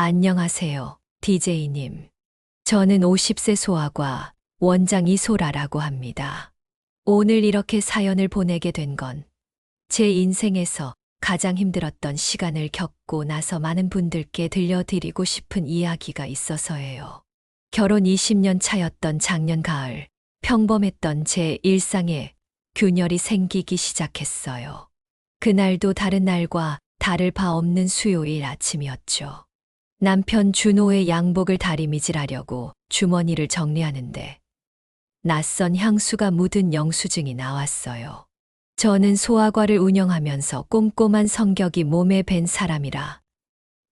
안녕하세요, DJ님. 저는 50세 소아과 원장 이소라라고 합니다. 오늘 이렇게 사연을 보내게 된 건 제 인생에서 가장 힘들었던 시간을 겪고 나서 많은 분들께 들려드리고 싶은 이야기가 있어서예요. 결혼 20년 차였던 작년 가을, 평범했던 제 일상에 균열이 생기기 시작했어요. 그날도 다른 날과 다를 바 없는 수요일 아침이었죠. 남편 준호의 양복을 다리미질하려고 주머니를 정리하는데 낯선 향수가 묻은 영수증이 나왔어요. 저는 소아과를 운영하면서 꼼꼼한 성격이 몸에 밴 사람이라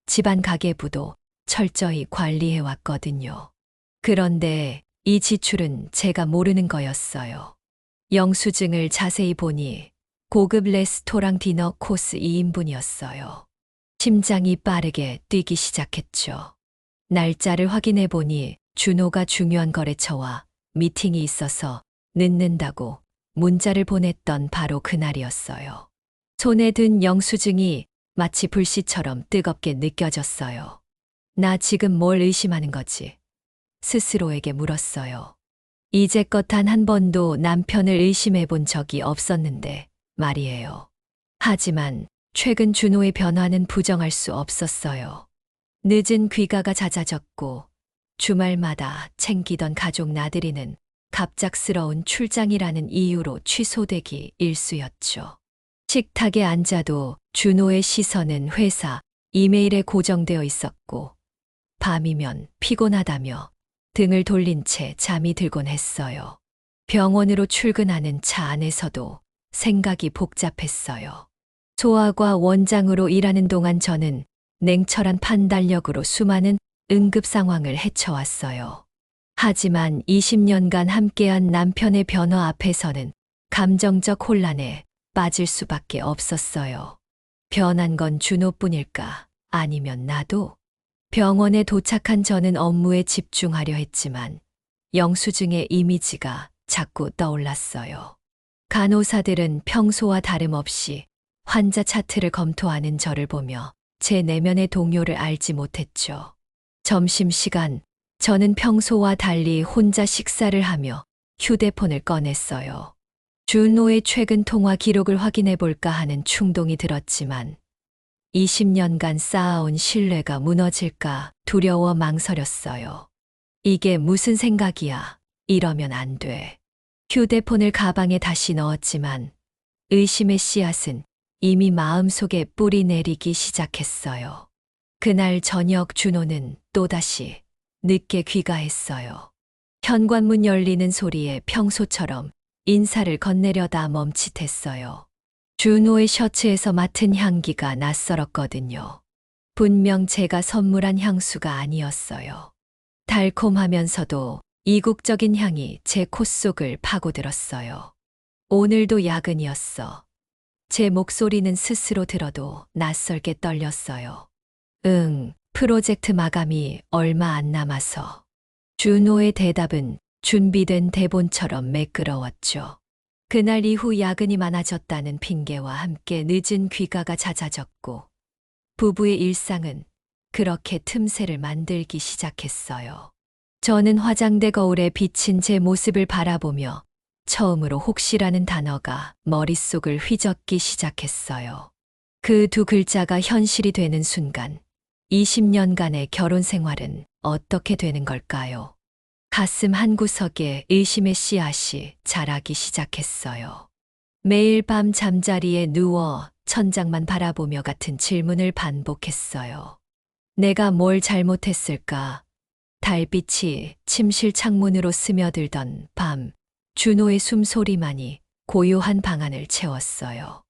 집안 가계부도 철저히 관리해 왔거든요. 그런데 이 지출은 제가 모르는 거였어요. 영수증을 자세히 보니 고급 레스토랑 디너 코스 2인분이었어요. 심장이 빠르게 뛰기 시작했죠. 날짜를 확인해 보니 준호가 중요한 거래처와 미팅이 있어서 늦는다고 문자를 보냈던 바로 그날이었어요. 손에 든 영수증이 마치 불씨처럼 뜨겁게 느껴졌어요. 나 지금 뭘 의심하는 거지? 스스로에게 물었어요. 이제껏 단 한 번도 남편을 의심해 본 적이 없었는데 말이에요. 하지만 최근 준호의 변화는 부정할 수 없었어요. 늦은 귀가가 잦아졌고 주말마다 챙기던 가족 나들이는 갑작스러운 출장이라는 이유로 취소되기 일쑤였죠. 식탁에 앉아도 준호의 시선은 회사, 이메일에 고정되어 있었고 밤이면 피곤하다며 등을 돌린 채 잠이 들곤 했어요. 병원으로 출근하는 차 안에서도 생각이 복잡했어요. 소아과 원장으로 일하는 동안 저는 냉철한 판단력으로 수많은 응급 상황을 헤쳐왔어요. 하지만 20년간 함께한 남편의 변화 앞에서는 감정적 혼란에 빠질 수밖에 없었어요. 변한 건 준호뿐일까? 아니면 나도? 병원에 도착한 저는 업무에 집중하려 했지만 영수증의 이미지가 자꾸 떠올랐어요. 간호사들은 평소와 다름없이 환자 차트를 검토하는 저를 보며 제 내면의 동요를 알지 못했죠. 점심시간, 저는 평소와 달리 혼자 식사를 하며 휴대폰을 꺼냈어요. 준호의 최근 통화 기록을 확인해 볼까 하는 충동이 들었지만 20년간 쌓아온 신뢰가 무너질까 두려워 망설였어요. 이게 무슨 생각이야? 이러면 안 돼. 휴대폰을 가방에 다시 넣었지만 의심의 씨앗은 이미 마음속에 뿌리 내리기 시작했어요. 그날 저녁 준호는 또다시 늦게 귀가했어요. 현관문 열리는 소리에 평소처럼 인사를 건네려다 멈칫했어요. 준호의 셔츠에서 맡은 향기가 낯설었거든요. 분명 제가 선물한 향수가 아니었어요. 달콤하면서도 이국적인 향이 제 콧속을 파고들었어요. 오늘도 야근이었어. 제 목소리는 스스로 들어도 낯설게 떨렸어요. 프로젝트 마감이 얼마 안 남아서. 준호의 대답은 준비된 대본처럼 매끄러웠죠. 그날 이후 야근이 많아졌다는 핑계와 함께 늦은 귀가가 잦아졌고 부부의 일상은 그렇게 틈새를 만들기 시작했어요. 저는 화장대 거울에 비친 제 모습을 바라보며 처음으로 혹시라는 단어가 머릿속을 휘젓기 시작했어요. 그 두 글자가 현실이 되는 순간 20년간의 결혼 생활은 어떻게 되는 걸까요? 가슴 한구석에 의심의 씨앗이 자라기 시작했어요. 매일 밤 잠자리에 누워 천장만 바라보며 같은 질문을 반복했어요. 내가 뭘 잘못했을까? 달빛이 침실 창문으로 스며들던 밤, 준호의 숨소리만이 고요한 방안을 채웠어요.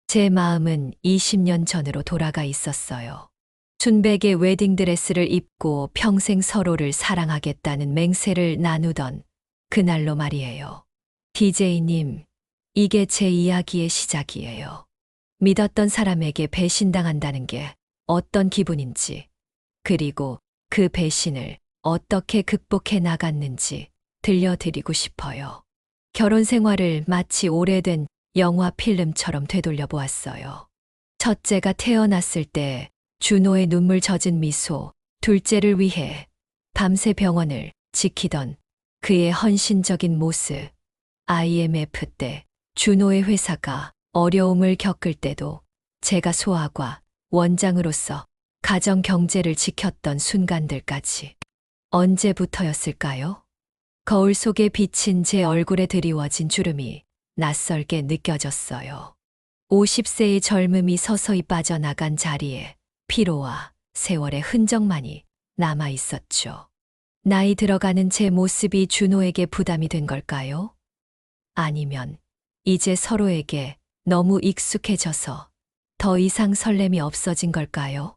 제 마음은 20년 전으로 돌아가 있었어요. 순백의 웨딩드레스를 입고 평생 서로를 사랑하겠다는 맹세를 나누던 그날로 말이에요. DJ님, 이게 제 이야기의 시작이에요. 믿었던 사람에게 배신당한다는 게 어떤 기분인지, 그리고 그 배신을 어떻게 극복해 나갔는지 들려드리고 싶어요. 결혼 생활을 마치 오래된 영화 필름처럼 되돌려 보았어요. 첫째가 태어났을 때 준호의 눈물 젖은 미소, 둘째를 위해 밤새 병원을 지키던 그의 헌신적인 모습. IMF 때 준호의 회사가 어려움을 겪을 때도 제가 소아과 원장으로서 가정 경제를 지켰던 순간들까지. 언제부터였을까요? 거울 속에 비친 제 얼굴에 드리워진 주름이 낯설게 느껴졌어요. 50세의 젊음이 서서히 빠져나간 자리에 피로와 세월의 흔적만이 남아 있었죠. 나이 들어가는 제 모습이 준호에게 부담이 된 걸까요? 아니면 이제 서로에게 너무 익숙해져서 더 이상 설렘이 없어진 걸까요?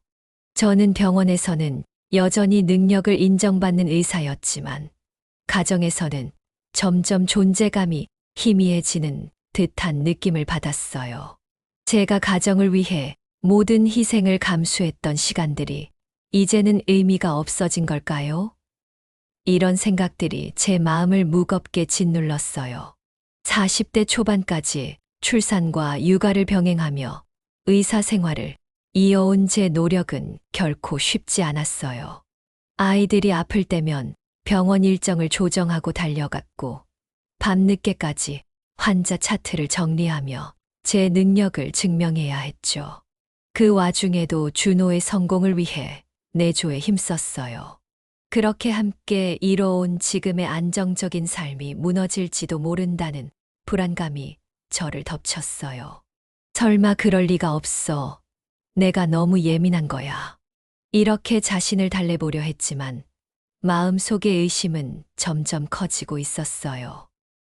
저는 병원에서는 여전히 능력을 인정받는 의사였지만 가정에서는 점점 존재감이 희미해지는 듯한 느낌을 받았어요. 제가 가정을 위해 모든 희생을 감수했던 시간들이 이제는 의미가 없어진 걸까요? 이런 생각들이 제 마음을 무겁게 짓눌렀어요. 40대 초반까지 출산과 육아를 병행하며 의사 생활을 이어온 제 노력은 결코 쉽지 않았어요. 아이들이 아플 때면 병원 일정을 조정하고 달려갔고, 밤늦게까지 환자 차트를 정리하며 제 능력을 증명해야 했죠. 그 와중에도 준호의 성공을 위해 내조에 힘썼어요. 그렇게 함께 이뤄온 지금의 안정적인 삶이 무너질지도 모른다는 불안감이 저를 덮쳤어요. 설마 그럴 리가 없어. 내가 너무 예민한 거야. 이렇게 자신을 달래보려 했지만 마음속의 의심은 점점 커지고 있었어요.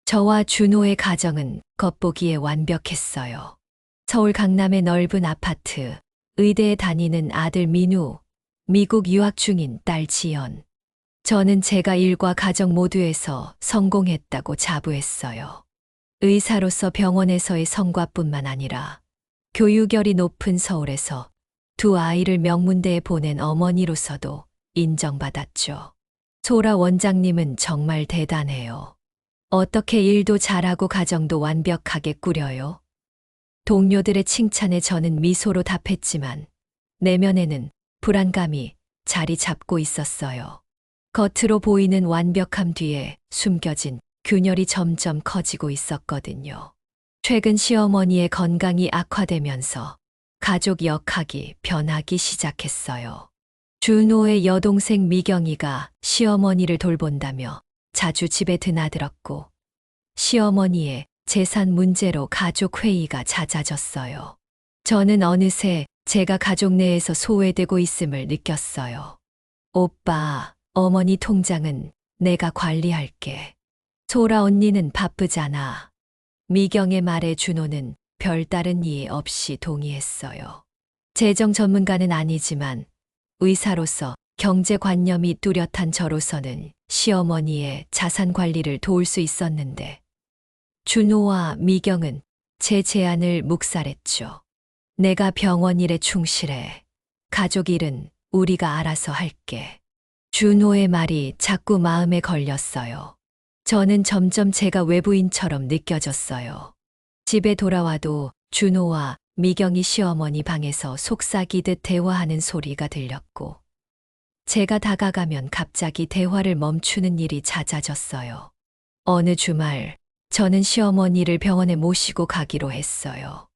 저와 준호의 가정은 겉보기에 완벽했어요. 서울 강남의 넓은 아파트, 의대에 다니는 아들 민우, 미국 유학 중인 딸 지연. 저는 제가 일과 가정 모두에서 성공했다고 자부했어요. 의사로서 병원에서의 성과뿐만 아니라 교육열이 높은 서울에서 두 아이를 명문대에 보낸 어머니로서도 인정받았죠. 소라 원장님은 정말 대단해요. 어떻게 일도 잘하고 가정도 완벽하게 꾸려요? 동료들의 칭찬에 저는 미소로 답했지만 내면에는 불안감이 자리 잡고 있었어요. 겉으로 보이는 완벽함 뒤에 숨겨진 균열이 점점 커지고 있었거든요. 최근 시어머니의 건강이 악화되면서 가족 역학이 변하기 시작했어요. 준호의 여동생 미경이가 시어머니를 돌본다며 자주 집에 드나들었고, 시어머니의 재산 문제로 가족 회의가 잦아졌어요. 저는 어느새 제가 가족 내에서 소외되고 있음을 느꼈어요. 오빠, 어머니 통장은 내가 관리할게. 소라 언니는 바쁘잖아. 미경의 말에 준호는 별다른 이해 없이 동의했어요. 재정 전문가는 아니지만 의사로서 경제관념이 뚜렷한 저로서는 시어머니의 자산 관리를 도울 수 있었는데, 준호와 미경은 제 제안을 묵살했죠. 내가 병원 일에 충실해. 가족 일은 우리가 알아서 할게. 준호의 말이 자꾸 마음에 걸렸어요. 저는 점점 제가 외부인처럼 느껴졌어요. 집에 돌아와도 준호와 미경이 시어머니 방에서 속삭이듯 대화하는 소리가 들렸고, 제가 다가가면 갑자기 대화를 멈추는 일이 잦아졌어요. 어느 주말, 저는 시어머니를 병원에 모시고 가기로 했어요.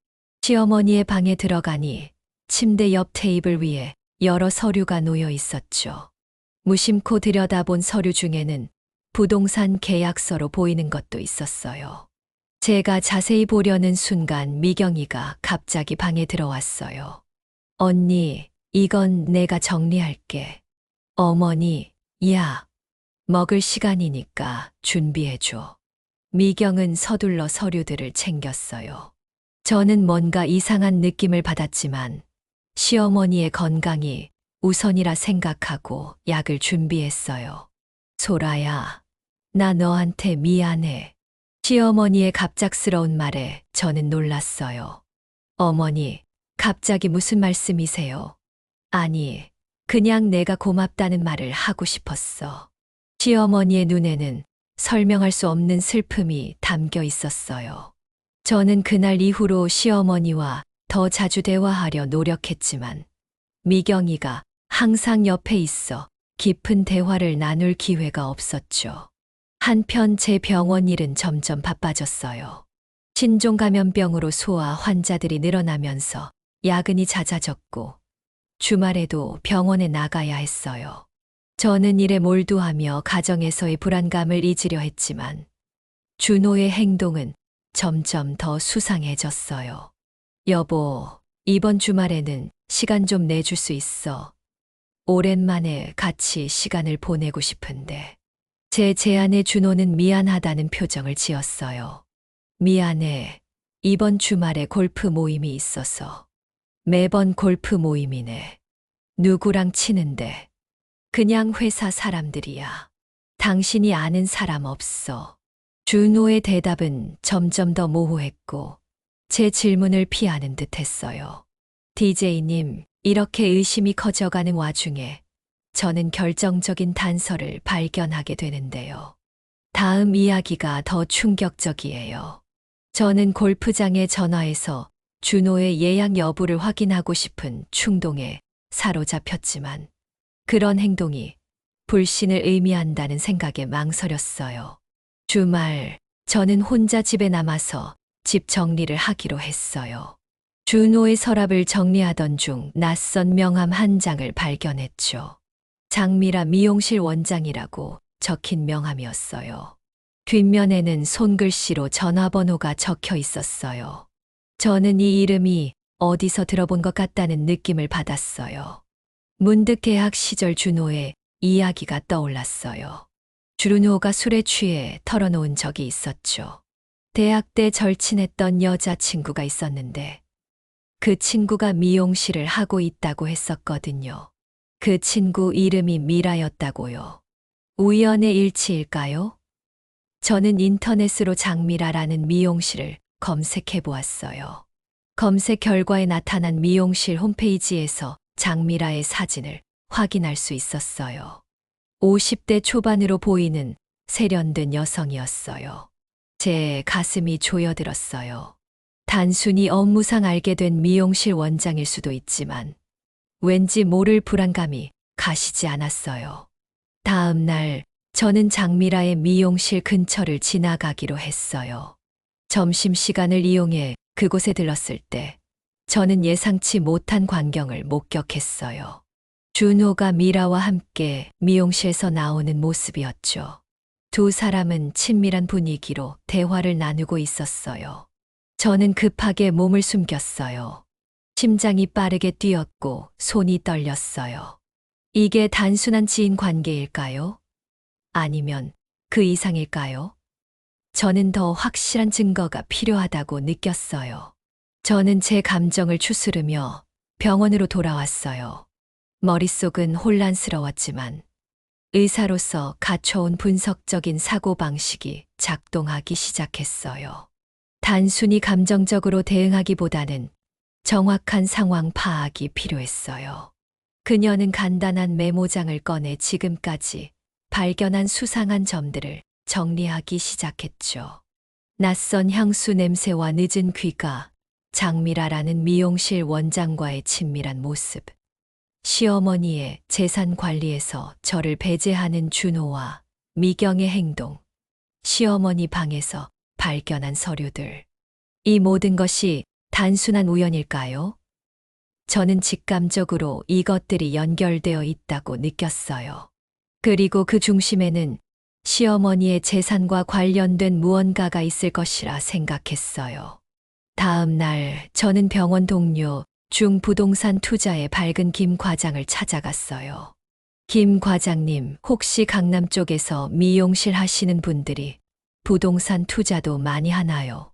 시어머니의 방에 들어가니 침대 옆 테이블 위에 여러 서류가 놓여 있었죠. 무심코 들여다본 서류 중에는 부동산 계약서로 보이는 것도 있었어요. 제가 자세히 보려는 순간 미경이가 갑자기 방에 들어왔어요. 언니, 이건 내가 정리할게. 어머니, 야, 먹을 시간이니까 준비해줘. 미경은 서둘러 서류들을 챙겼어요. 저는 뭔가 이상한 느낌을 받았지만 시어머니의 건강이 우선이라 생각하고 약을 준비했어요. 소라야, 나 너한테 미안해. 시어머니의 갑작스러운 말에 저는 놀랐어요. 어머니, 갑자기 무슨 말씀이세요? 아니, 그냥 내가 고맙다는 말을 하고 싶었어. 시어머니의 눈에는 설명할 수 없는 슬픔이 담겨 있었어요. 저는 그날 이후로 시어머니와 더 자주 대화하려 노력했지만 미경이가 항상 옆에 있어 깊은 대화를 나눌 기회가 없었죠. 한편 제 병원 일은 점점 바빠졌어요. 신종 감염병으로 소아 환자들이 늘어나면서 야근이 잦아졌고 주말에도 병원에 나가야 했어요. 저는 일에 몰두하며 가정에서의 불안감을 잊으려 했지만 준호의 행동은 점점 더 수상해졌어요. 여보, 이번 주말에는 시간 좀 내줄 수 있어. 오랜만에 같이 시간을 보내고 싶은데. 제 제안에 준호는 미안하다는 표정을 지었어요. 미안해. 이번 주말에 골프 모임이 있어서. 매번 골프 모임이네. 누구랑 치는데? 그냥 회사 사람들이야. 당신이 아는 사람 없어. 준호의 대답은 점점 더 모호했고 제 질문을 피하는 듯 했어요. DJ님, 이렇게 의심이 커져가는 와중에 저는 결정적인 단서를 발견하게 되는데요. 다음 이야기가 더 충격적이에요. 저는 골프장에 전화해서 준호의 예약 여부를 확인하고 싶은 충동에 사로잡혔지만 그런 행동이 불신을 의미한다는 생각에 망설였어요. 주말, 저는 혼자 집에 남아서 집 정리를 하기로 했어요. 준호의 서랍을 정리하던 중 낯선 명함 한 장을 발견했죠. 장미라 미용실 원장이라고 적힌 명함이었어요. 뒷면에는 손글씨로 전화번호가 적혀 있었어요. 저는 이 이름이 어디서 들어본 것 같다는 느낌을 받았어요. 문득 대학 시절 준호의 이야기가 떠올랐어요. 준호가 술에 취해 털어놓은 적이 있었죠. 대학 때 절친했던 여자친구가 있었는데 그 친구가 미용실을 하고 있다고 했었거든요. 그 친구 이름이 미라였다고요. 우연의 일치일까요? 저는 인터넷으로 장미라라는 미용실을 검색해 보았어요. 검색 결과에 나타난 미용실 홈페이지에서 장미라의 사진을 확인할 수 있었어요. 50대 초반으로 보이는 세련된 여성이었어요. 제 가슴이 조여들었어요. 단순히 업무상 알게 된 미용실 원장일 수도 있지만 왠지 모를 불안감이 가시지 않았어요. 다음 날 저는 장미라의 미용실 근처를 지나가기로 했어요. 점심시간을 이용해 그곳에 들렀을 때 저는 예상치 못한 광경을 목격했어요. 준호가 미라와 함께 미용실에서 나오는 모습이었죠. 두 사람은 친밀한 분위기로 대화를 나누고 있었어요. 저는 급하게 몸을 숨겼어요. 심장이 빠르게 뛰었고 손이 떨렸어요. 이게 단순한 지인 관계일까요? 아니면 그 이상일까요? 저는 더 확실한 증거가 필요하다고 느꼈어요. 저는 제 감정을 추스르며 병원으로 돌아왔어요. 머릿속은 혼란스러웠지만 의사로서 갖춰온 분석적인 사고방식이 작동하기 시작했어요. 단순히 감정적으로 대응하기보다는 정확한 상황 파악이 필요했어요. 그녀는 간단한 메모장을 꺼내 지금까지 발견한 수상한 점들을 정리하기 시작했죠. 낯선 향수 냄새와 늦은 귀가, 장미라라는 미용실 원장과의 친밀한 모습, 시어머니의 재산 관리에서 저를 배제하는 준호와 미경의 행동, 시어머니 방에서 발견한 서류들. 이 모든 것이 단순한 우연일까요? 저는 직감적으로 이것들이 연결되어 있다고 느꼈어요. 그리고 그 중심에는 시어머니의 재산과 관련된 무언가가 있을 것이라 생각했어요. 다음 날 저는 병원 동료 중부동산 투자의 밝은 김 과장을 찾아갔어요. 김 과장님, 혹시 강남 쪽에서 미용실 하시는 분들이 부동산 투자도 많이 하나요?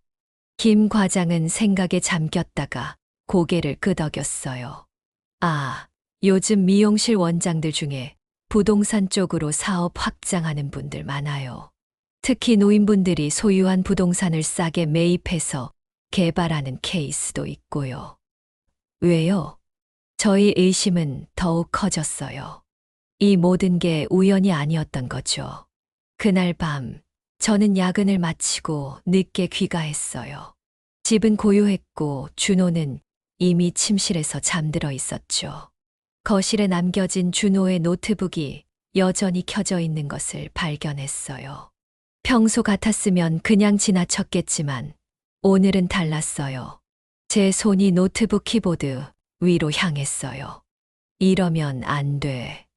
김 과장은 생각에 잠겼다가 고개를 끄덕였어요. 아, 요즘 미용실 원장들 중에 부동산 쪽으로 사업 확장하는 분들 많아요. 특히 노인분들이 소유한 부동산을 싸게 매입해서 개발하는 케이스도 있고요. 왜요? 저희 의심은 더욱 커졌어요. 이 모든 게 우연이 아니었던 거죠. 그날 밤, 저는 야근을 마치고 늦게 귀가했어요. 집은 고요했고 준호는 이미 침실에서 잠들어 있었죠. 거실에 남겨진 준호의 노트북이 여전히 켜져 있는 것을 발견했어요. 평소 같았으면 그냥 지나쳤겠지만 오늘은 달랐어요. 제 손이 노트북 키보드 위로 향했어요. 이러면 안 돼.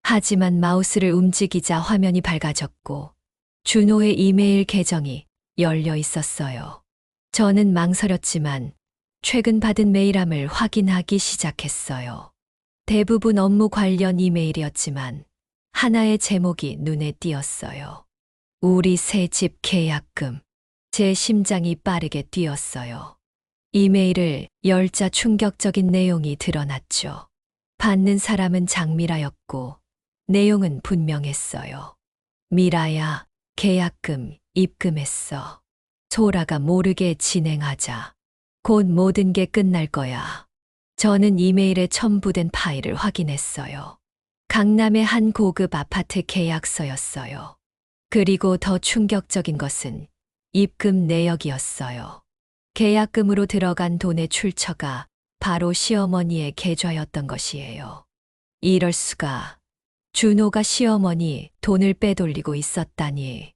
하지만 마우스를 움직이자 화면이 밝아졌고 준호의 이메일 계정이 열려 있었어요. 저는 망설였지만 최근 받은 메일함을 확인하기 시작했어요. 대부분 업무 관련 이메일이었지만 하나의 제목이 눈에 띄었어요. 우리 새 집 계약금. 제 심장이 빠르게 뛰었어요. 이메일을 열자 충격적인 내용이 드러났죠. 받는 사람은 장미라였고 내용은 분명했어요. 미라야, 계약금 입금했어. 소라가 모르게 진행하자. 곧 모든 게 끝날 거야. 저는 이메일에 첨부된 파일을 확인했어요. 강남의 한 고급 아파트 계약서였어요. 그리고 더 충격적인 것은 입금 내역이었어요. 계약금으로 들어간 돈의 출처가 바로 시어머니의 계좌였던 것이에요. 이럴 수가. 준호가 시어머니 돈을 빼돌리고 있었다니.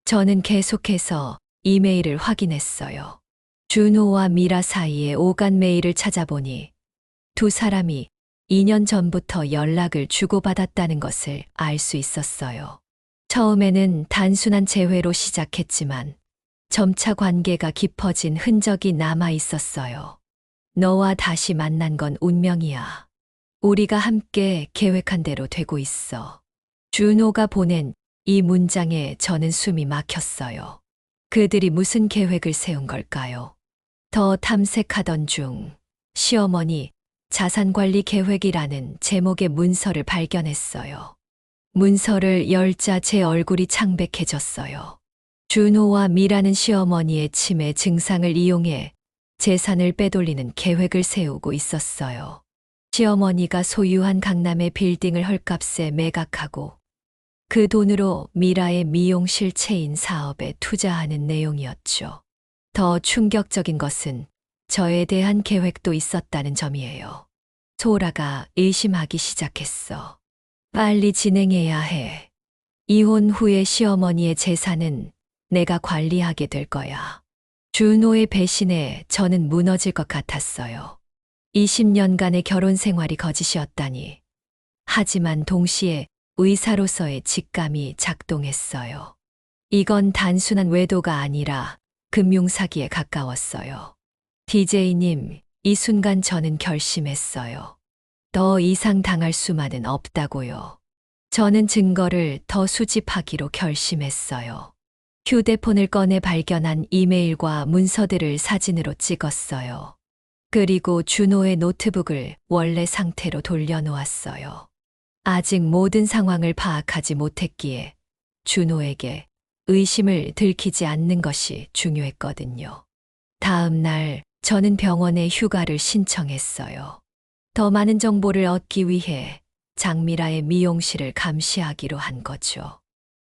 저는 계속해서 이메일을 확인했어요. 준호와 미라 사이의 오간 메일을 찾아보니 두 사람이 2년 전부터 연락을 주고받았다는 것을 알 수 있었어요. 처음에는 단순한 재회로 시작했지만 점차 관계가 깊어진 흔적이 남아 있었어요. 너와 다시 만난 건 운명이야. 우리가 함께 계획한 대로 되고 있어. 준호가 보낸 이 문장에 저는 숨이 막혔어요. 그들이 무슨 계획을 세운 걸까요? 더 탐색하던 중 시어머니 자산관리 계획이라는 제목의 문서를 발견했어요. 문서를 열자 제 얼굴이 창백해졌어요. 준호와 미라는 시어머니의 치매 증상을 이용해 재산을 빼돌리는 계획을 세우고 있었어요. 시어머니가 소유한 강남의 빌딩을 헐값에 매각하고 그 돈으로 미라의 미용실 체인 사업에 투자하는 내용이었죠. 더 충격적인 것은 저에 대한 계획도 있었다는 점이에요. 소라가 의심하기 시작했어. 빨리 진행해야 해. 이혼 후의 시어머니의 재산은 내가 관리하게 될 거야. 준호의 배신에 저는 무너질 것 같았어요. 20년간의 결혼 생활이 거짓이었다니. 하지만 동시에 의사로서의 직감이 작동했어요. 이건 단순한 외도가 아니라 금융사기에 가까웠어요. DJ님, 이 순간 저는 결심했어요. 더 이상 당할 수만은 없다고요. 저는 증거를 더 수집하기로 결심했어요. 휴대폰을 꺼내 발견한 이메일과 문서들을 사진으로 찍었어요. 그리고 준호의 노트북을 원래 상태로 돌려놓았어요. 아직 모든 상황을 파악하지 못했기에 준호에게 의심을 들키지 않는 것이 중요했거든요. 다음 날 저는 병원에 휴가를 신청했어요. 더 많은 정보를 얻기 위해 장미라의 미용실을 감시하기로 한 거죠.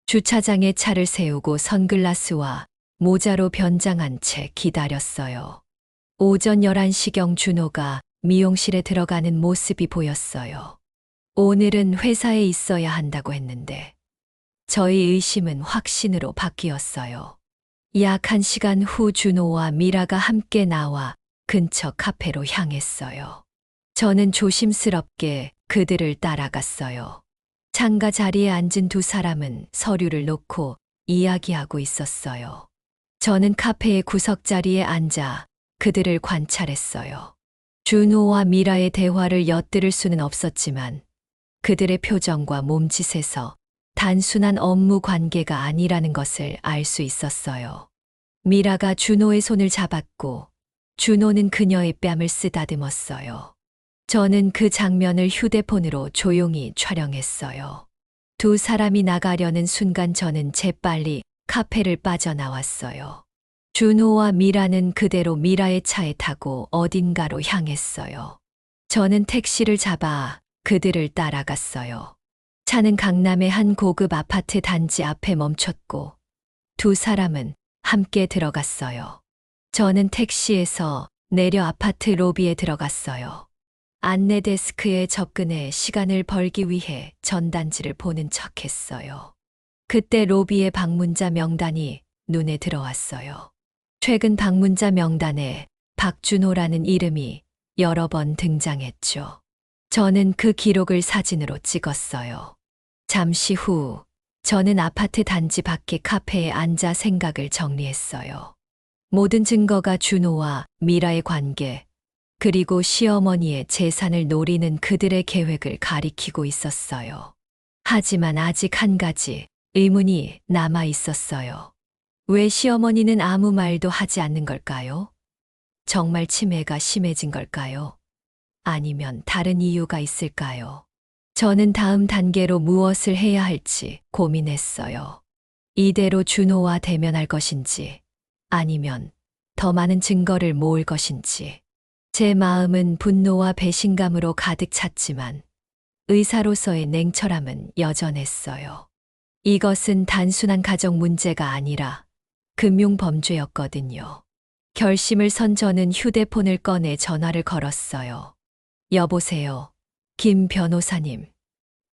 주차장에 차를 세우고 선글라스와 모자로 변장한 채 기다렸어요. 오전 11시경 준호가 미용실에 들어가는 모습이 보였어요. 오늘은 회사에 있어야 한다고 했는데 저희 의심은 확신으로 바뀌었어요. 약 1시간 후 준호와 미라가 함께 나와 근처 카페로 향했어요. 저는 조심스럽게 그들을 따라갔어요. 창가 자리에 앉은 두 사람은 서류를 놓고 이야기하고 있었어요. 저는 카페의 구석자리에 앉아 그들을 관찰했어요. 준호와 미라의 대화를 엿들을 수는 없었지만 그들의 표정과 몸짓에서 단순한 업무 관계가 아니라는 것을 알 수 있었어요. 미라가 준호의 손을 잡았고 준호는 그녀의 뺨을 쓰다듬었어요. 저는 그 장면을 휴대폰으로 조용히 촬영했어요. 두 사람이 나가려는 순간 저는 재빨리 카페를 빠져나왔어요. 준호와 미라는 그대로 미라의 차에 타고 어딘가로 향했어요. 저는 택시를 잡아 그들을 따라갔어요. 차는 강남의 한 고급 아파트 단지 앞에 멈췄고 두 사람은 함께 들어갔어요. 저는 택시에서 내려 아파트 로비에 들어갔어요. 안내 데스크에 접근해 시간을 벌기 위해 전단지를 보는 척했어요. 그때 로비의 방문자 명단이 눈에 들어왔어요. 최근 방문자 명단에 박준호라는 이름이 여러 번 등장했죠. 저는 그 기록을 사진으로 찍었어요. 잠시 후 저는 아파트 단지 밖의 카페에 앉아 생각을 정리했어요. 모든 증거가 준호와 미라의 관계, 그리고 시어머니의 재산을 노리는 그들의 계획을 가리키고 있었어요. 하지만 아직 한 가지 의문이 남아 있었어요. 왜 시어머니는 아무 말도 하지 않는 걸까요? 정말 치매가 심해진 걸까요? 아니면 다른 이유가 있을까요? 저는 다음 단계로 무엇을 해야 할지 고민했어요. 이대로 준호와 대면할 것인지, 아니면 더 많은 증거를 모을 것인지. 제 마음은 분노와 배신감으로 가득 찼지만 의사로서의 냉철함은 여전했어요. 이것은 단순한 가정 문제가 아니라 금융 범죄였거든요. 결심을 선 저는 휴대폰을 꺼내 전화를 걸었어요. 여보세요. 김 변호사님.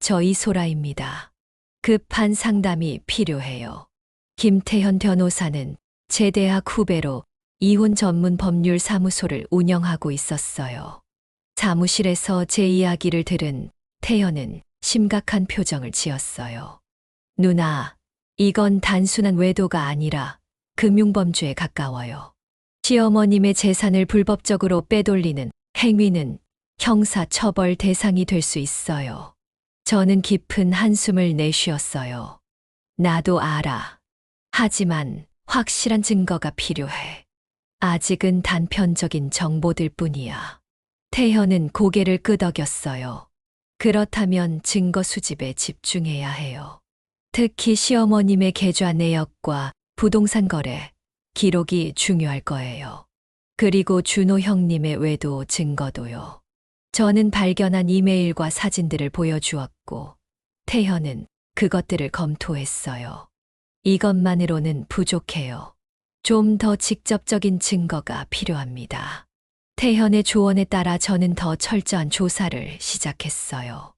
저 이소라입니다. 급한 상담이 필요해요. 김태현 변호사는 제 대학 후배로 이혼 전문 법률 사무소를 운영하고 있었어요. 사무실에서 제 이야기를 들은 태현은 심각한 표정을 지었어요. 누나, 이건 단순한 외도가 아니라 금융범죄에 가까워요. 시어머님의 재산을 불법적으로 빼돌리는 행위는 형사 처벌 대상이 될 수 있어요. 저는 깊은 한숨을 내쉬었어요. 나도 알아. 하지만 확실한 증거가 필요해. 아직은 단편적인 정보들 뿐이야. 태현은 고개를 끄덕였어요. 그렇다면 증거 수집에 집중해야 해요. 특히 시어머님의 계좌 내역과 부동산 거래, 기록이 중요할 거예요. 그리고 준호 형님의 외도 증거도요. 저는 발견한 이메일과 사진들을 보여주었고, 태현은 그것들을 검토했어요. 이것만으로는 부족해요. 좀 더 직접적인 증거가 필요합니다. 태현의 조언에 따라 저는 더 철저한 조사를 시작했어요.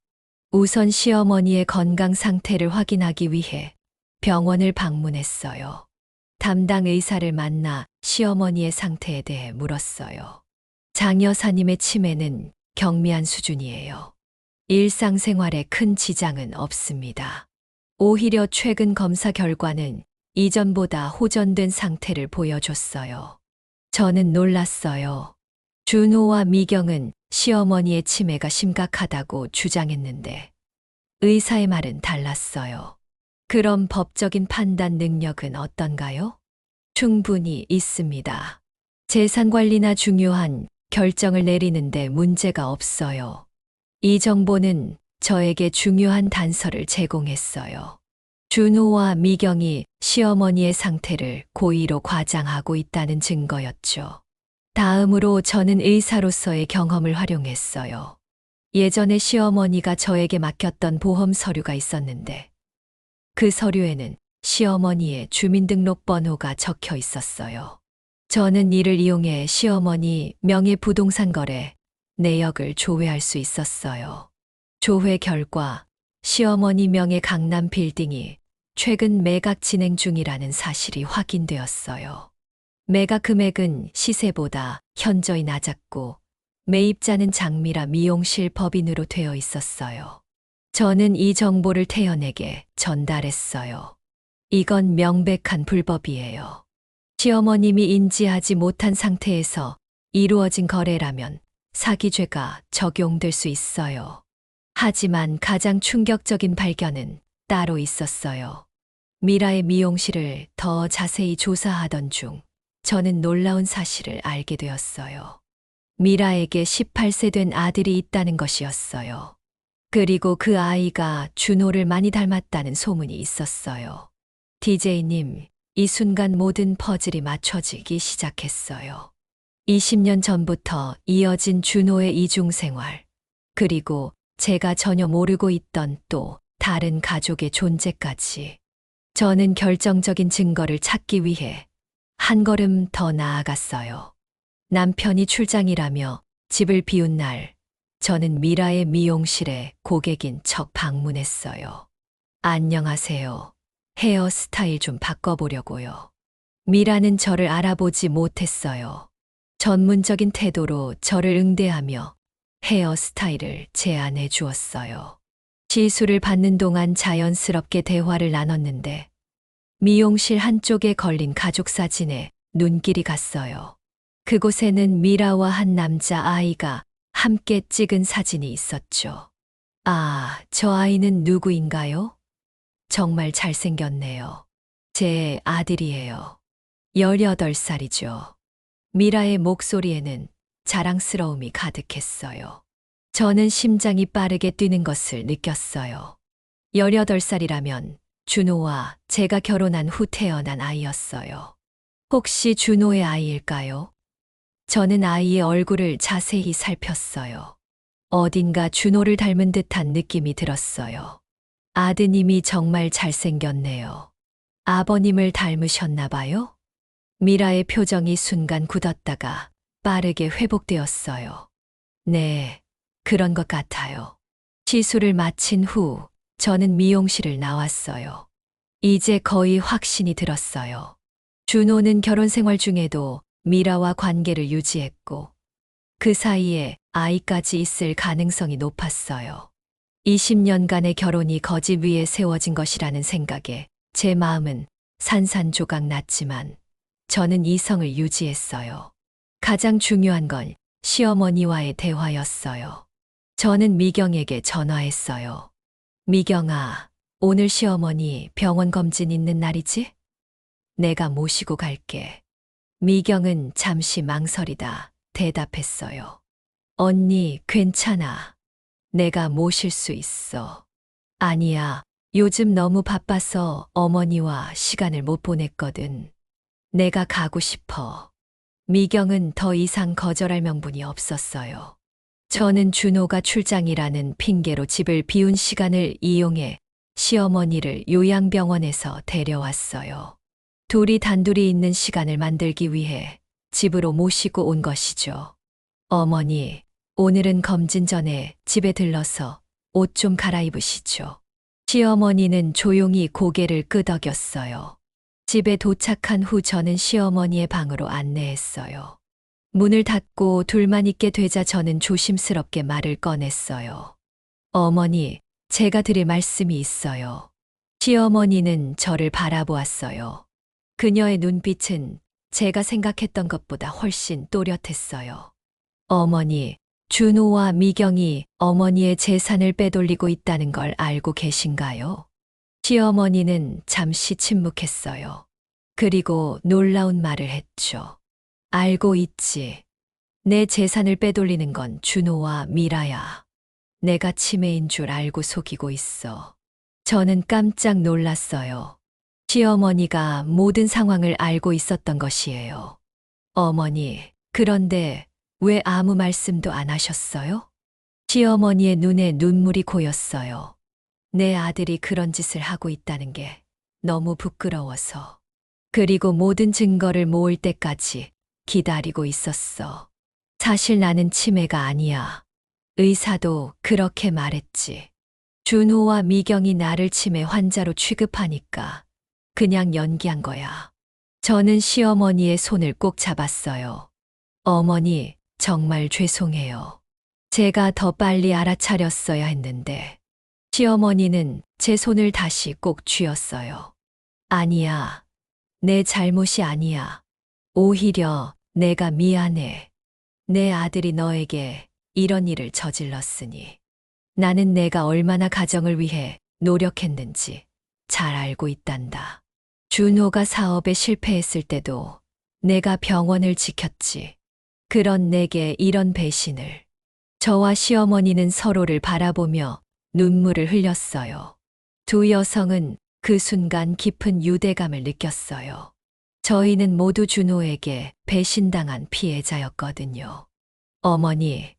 우선 시어머니의 건강 상태를 확인하기 위해 병원을 방문했어요. 담당 의사를 만나 시어머니의 상태에 대해 물었어요. 장 여사님의 치매는 경미한 수준이에요. 일상생활에 큰 지장은 없습니다. 오히려 최근 검사 결과는 이전보다 호전된 상태를 보여줬어요. 저는 놀랐어요. 준호와 미경은 시어머니의 치매가 심각하다고 주장했는데 의사의 말은 달랐어요. 그럼 법적인 판단 능력은 어떤가요? 충분히 있습니다. 재산 관리나 중요한 결정을 내리는데 문제가 없어요. 이 정보는 저에게 중요한 단서를 제공했어요. 준호와 미경이 시어머니의 상태를 고의로 과장하고 있다는 증거였죠. 다음으로 저는 의사로서의 경험을 활용했어요. 예전에 시어머니가 저에게 맡겼던 보험 서류가 있었는데 그 서류에는 시어머니의 주민등록번호가 적혀 있었어요. 저는 이를 이용해 시어머니 명의 부동산 거래 내역을 조회할 수 있었어요. 조회 결과 시어머니 명의 강남 빌딩이 최근 매각 진행 중이라는 사실이 확인되었어요. 매각 금액은 시세보다 현저히 낮았고 매입자는 장미라 미용실 법인으로 되어 있었어요. 저는 이 정보를 태연에게 전달했어요. 이건 명백한 불법이에요. 시어머님이 인지하지 못한 상태에서 이루어진 거래라면 사기죄가 적용될 수 있어요. 하지만 가장 충격적인 발견은 따로 있었어요. 미라의 미용실을 더 자세히 조사하던 중 저는 놀라운 사실을 알게 되었어요. 미라에게 18세 된 아들이 있다는 것이었어요. 그리고 그 아이가 준호를 많이 닮았다는 소문이 있었어요. DJ님, 이 순간 모든 퍼즐이 맞춰지기 시작했어요. 20년 전부터 이어진 준호의 이중생활, 그리고 제가 전혀 모르고 있던 또 다른 가족의 존재까지. 저는 결정적인 증거를 찾기 위해 한 걸음 더 나아갔어요. 남편이 출장이라며 집을 비운 날, 저는 미라의 미용실에 고객인 척 방문했어요. 안녕하세요. 헤어스타일 좀 바꿔보려고요. 미라는 저를 알아보지 못했어요. 전문적인 태도로 저를 응대하며 헤어스타일을 제안해 주었어요. 시술을 받는 동안 자연스럽게 대화를 나눴는데 미용실 한쪽에 걸린 가족 사진에 눈길이 갔어요. 그곳에는 미라와 한 남자 아이가 함께 찍은 사진이 있었죠. 아, 저 아이는 누구인가요? 정말 잘생겼네요. 제 아들이에요. 18살이죠. 미라의 목소리에는 자랑스러움이 가득했어요. 저는 심장이 빠르게 뛰는 것을 느꼈어요. 18살이라면 준호와 제가 결혼한 후 태어난 아이였어요. 혹시 준호의 아이일까요? 저는 아이의 얼굴을 자세히 살폈어요. 어딘가 준호를 닮은 듯한 느낌이 들었어요. 아드님이 정말 잘생겼네요. 아버님을 닮으셨나 봐요? 미라의 표정이 순간 굳었다가 빠르게 회복되었어요. 네, 그런 것 같아요. 시술을 마친 후 저는 미용실을 나왔어요. 이제 거의 확신이 들었어요. 준호는 결혼 생활 중에도 미라와 관계를 유지했고 그 사이에 아이까지 있을 가능성이 높았어요. 20년간의 결혼이 거짓 위에 세워진 것이라는 생각에 제 마음은 산산조각 났지만 저는 이성을 유지했어요. 가장 중요한 건 시어머니와의 대화였어요. 저는 미경에게 전화했어요. 미경아, 오늘 시어머니 병원 검진 있는 날이지? 내가 모시고 갈게. 미경은 잠시 망설이다 대답했어요. 언니, 괜찮아. 내가 모실 수 있어. 아니야, 요즘 너무 바빠서 어머니와 시간을 못 보냈거든. 내가 가고 싶어. 미경은 더 이상 거절할 명분이 없었어요. 저는 준호가 출장이라는 핑계로 집을 비운 시간을 이용해 시어머니를 요양병원에서 데려왔어요. 둘이 단둘이 있는 시간을 만들기 위해 집으로 모시고 온 것이죠. 어머니, 오늘은 검진 전에 집에 들러서 옷 좀 갈아입으시죠. 시어머니는 조용히 고개를 끄덕였어요. 집에 도착한 후 저는 시어머니의 방으로 안내했어요. 문을 닫고 둘만 있게 되자 저는 조심스럽게 말을 꺼냈어요. 어머니, 제가 드릴 말씀이 있어요. 시어머니는 저를 바라보았어요. 그녀의 눈빛은 제가 생각했던 것보다 훨씬 또렷했어요. 어머니, 준호와 미경이 어머니의 재산을 빼돌리고 있다는 걸 알고 계신가요? 시어머니는 잠시 침묵했어요. 그리고 놀라운 말을 했죠. 알고 있지. 내 재산을 빼돌리는 건 준호와 미라야. 내가 치매인 줄 알고 속이고 있어. 저는 깜짝 놀랐어요. 시어머니가 모든 상황을 알고 있었던 것이에요. 어머니, 그런데 왜 아무 말씀도 안 하셨어요? 시어머니의 눈에 눈물이 고였어요. 내 아들이 그런 짓을 하고 있다는 게 너무 부끄러워서. 그리고 모든 증거를 모을 때까지 기다리고 있었어. 사실 나는 치매가 아니야. 의사도 그렇게 말했지. 준호와 미경이 나를 치매 환자로 취급하니까 그냥 연기한 거야. 저는 시어머니의 손을 꼭 잡았어요. 어머니, 정말 죄송해요. 제가 더 빨리 알아차렸어야 했는데. 시어머니는 제 손을 다시 꼭 쥐었어요. 아니야. 내 잘못이 아니야. 오히려 내가 미안해. 내 아들이 너에게 이런 일을 저질렀으니. 나는 내가 얼마나 가정을 위해 노력했는지 잘 알고 있단다. 준호가 사업에 실패했을 때도 내가 병원을 지켰지. 그런 내게 이런 배신을. 저와 시어머니는 서로를 바라보며 눈물을 흘렸어요. 두 여성은 그 순간 깊은 유대감을 느꼈어요. 저희는 모두 준호에게 배신당한 피해자였거든요. 어머니,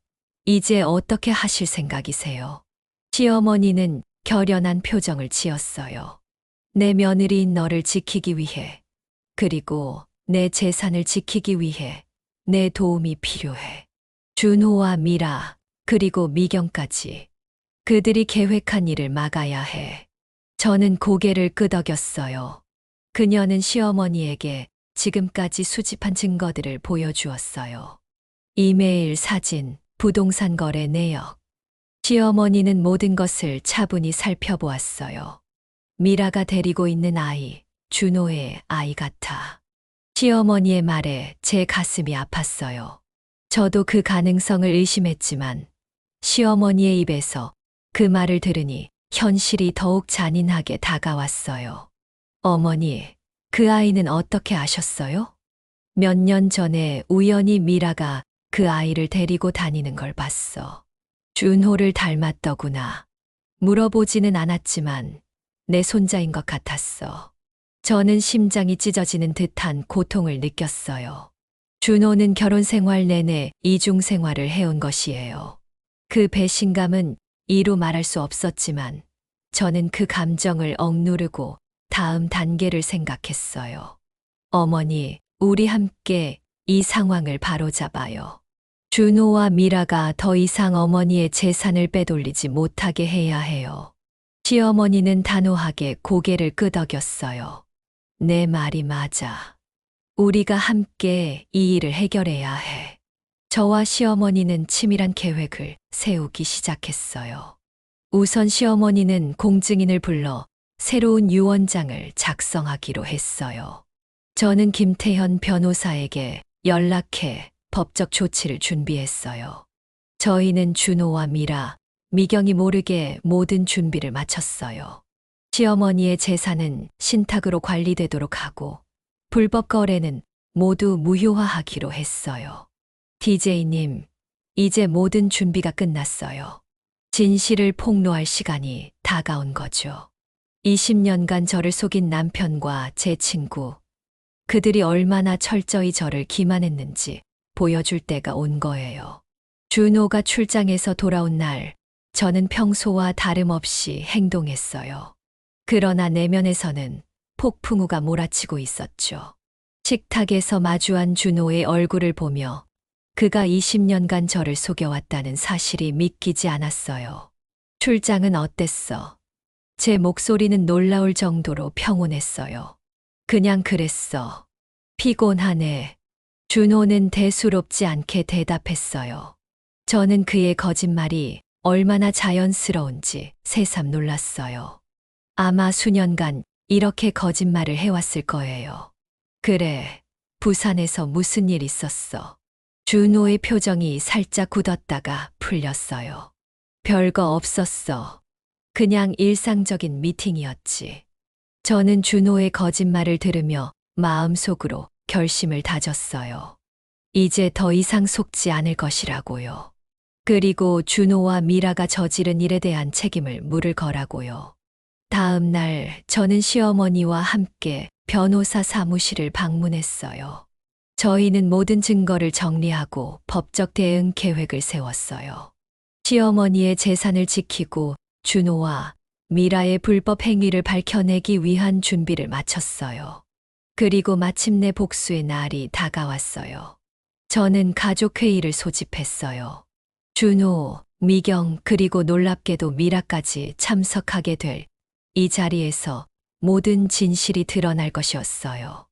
이제 어떻게 하실 생각이세요? 시어머니는 결연한 표정을 지었어요. 내 며느리인 너를 지키기 위해, 그리고 내 재산을 지키기 위해 내 도움이 필요해. 준호와 미라, 그리고 미경까지. 그들이 계획한 일을 막아야 해. 저는 고개를 끄덕였어요. 그녀는 시어머니에게 지금까지 수집한 증거들을 보여주었어요. 이메일, 사진, 부동산 거래 내역. 시어머니는 모든 것을 차분히 살펴보았어요. 미라가 데리고 있는 아이, 준호의 아이 같아. 시어머니의 말에 제 가슴이 아팠어요. 저도 그 가능성을 의심했지만 시어머니의 입에서 그 말을 들으니 현실이 더욱 잔인하게 다가왔어요. 어머니, 그 아이는 어떻게 아셨어요? 몇 년 전에 우연히 미라가 그 아이를 데리고 다니는 걸 봤어. 준호를 닮았더구나. 물어보지는 않았지만 내 손자인 것 같았어. 저는 심장이 찢어지는 듯한 고통을 느꼈어요. 준호는 결혼 생활 내내 이중 생활을 해온 것이에요. 그 배신감은 이루 말할 수 없었지만 저는 그 감정을 억누르고 다음 단계를 생각했어요. 어머니, 우리 함께 이 상황을 바로잡아요. 준호와 미라가 더 이상 어머니의 재산을 빼돌리지 못하게 해야 해요. 시어머니는 단호하게 고개를 끄덕였어요. 내 말이 맞아. 우리가 함께 이 일을 해결해야 해. 저와 시어머니는 치밀한 계획을 세우기 시작했어요. 우선 시어머니는 공증인을 불러 새로운 유언장을 작성하기로 했어요. 저는 김태현 변호사에게 연락해 법적 조치를 준비했어요. 저희는 준호와 미라, 미경이 모르게 모든 준비를 마쳤어요. 시어머니의 재산은 신탁으로 관리되도록 하고 불법 거래는 모두 무효화하기로 했어요. DJ님, 이제 모든 준비가 끝났어요. 진실을 폭로할 시간이 다가온 거죠. 20년간 저를 속인 남편과 제 친구, 그들이 얼마나 철저히 저를 기만했는지 보여줄 때가 온 거예요. 준호가 출장에서 돌아온 날, 저는 평소와 다름없이 행동했어요. 그러나 내면에서는 폭풍우가 몰아치고 있었죠. 식탁에서 마주한 준호의 얼굴을 보며 그가 20년간 저를 속여왔다는 사실이 믿기지 않았어요. 출장은 어땠어? 제 목소리는 놀라울 정도로 평온했어요. 그냥 그랬어. 피곤하네. 준호는 대수롭지 않게 대답했어요. 저는 그의 거짓말이 얼마나 자연스러운지 새삼 놀랐어요. 아마 수년간 이렇게 거짓말을 해왔을 거예요. 그래, 부산에서 무슨 일 있었어? 준호의 표정이 살짝 굳었다가 풀렸어요. 별거 없었어. 그냥 일상적인 미팅이었지. 저는 준호의 거짓말을 들으며 마음속으로 결심을 다졌어요. 이제 더 이상 속지 않을 것이라고요. 그리고 준호와 미라가 저지른 일에 대한 책임을 물을 거라고요. 다음 날 저는 시어머니와 함께 변호사 사무실을 방문했어요. 저희는 모든 증거를 정리하고 법적 대응 계획을 세웠어요. 시어머니의 재산을 지키고 준호와 미라의 불법 행위를 밝혀내기 위한 준비를 마쳤어요. 그리고 마침내 복수의 날이 다가왔어요. 저는 가족회의를 소집했어요. 준호, 미경, 그리고 놀랍게도 미라까지 참석하게 될 이 자리에서 모든 진실이 드러날 것이었어요.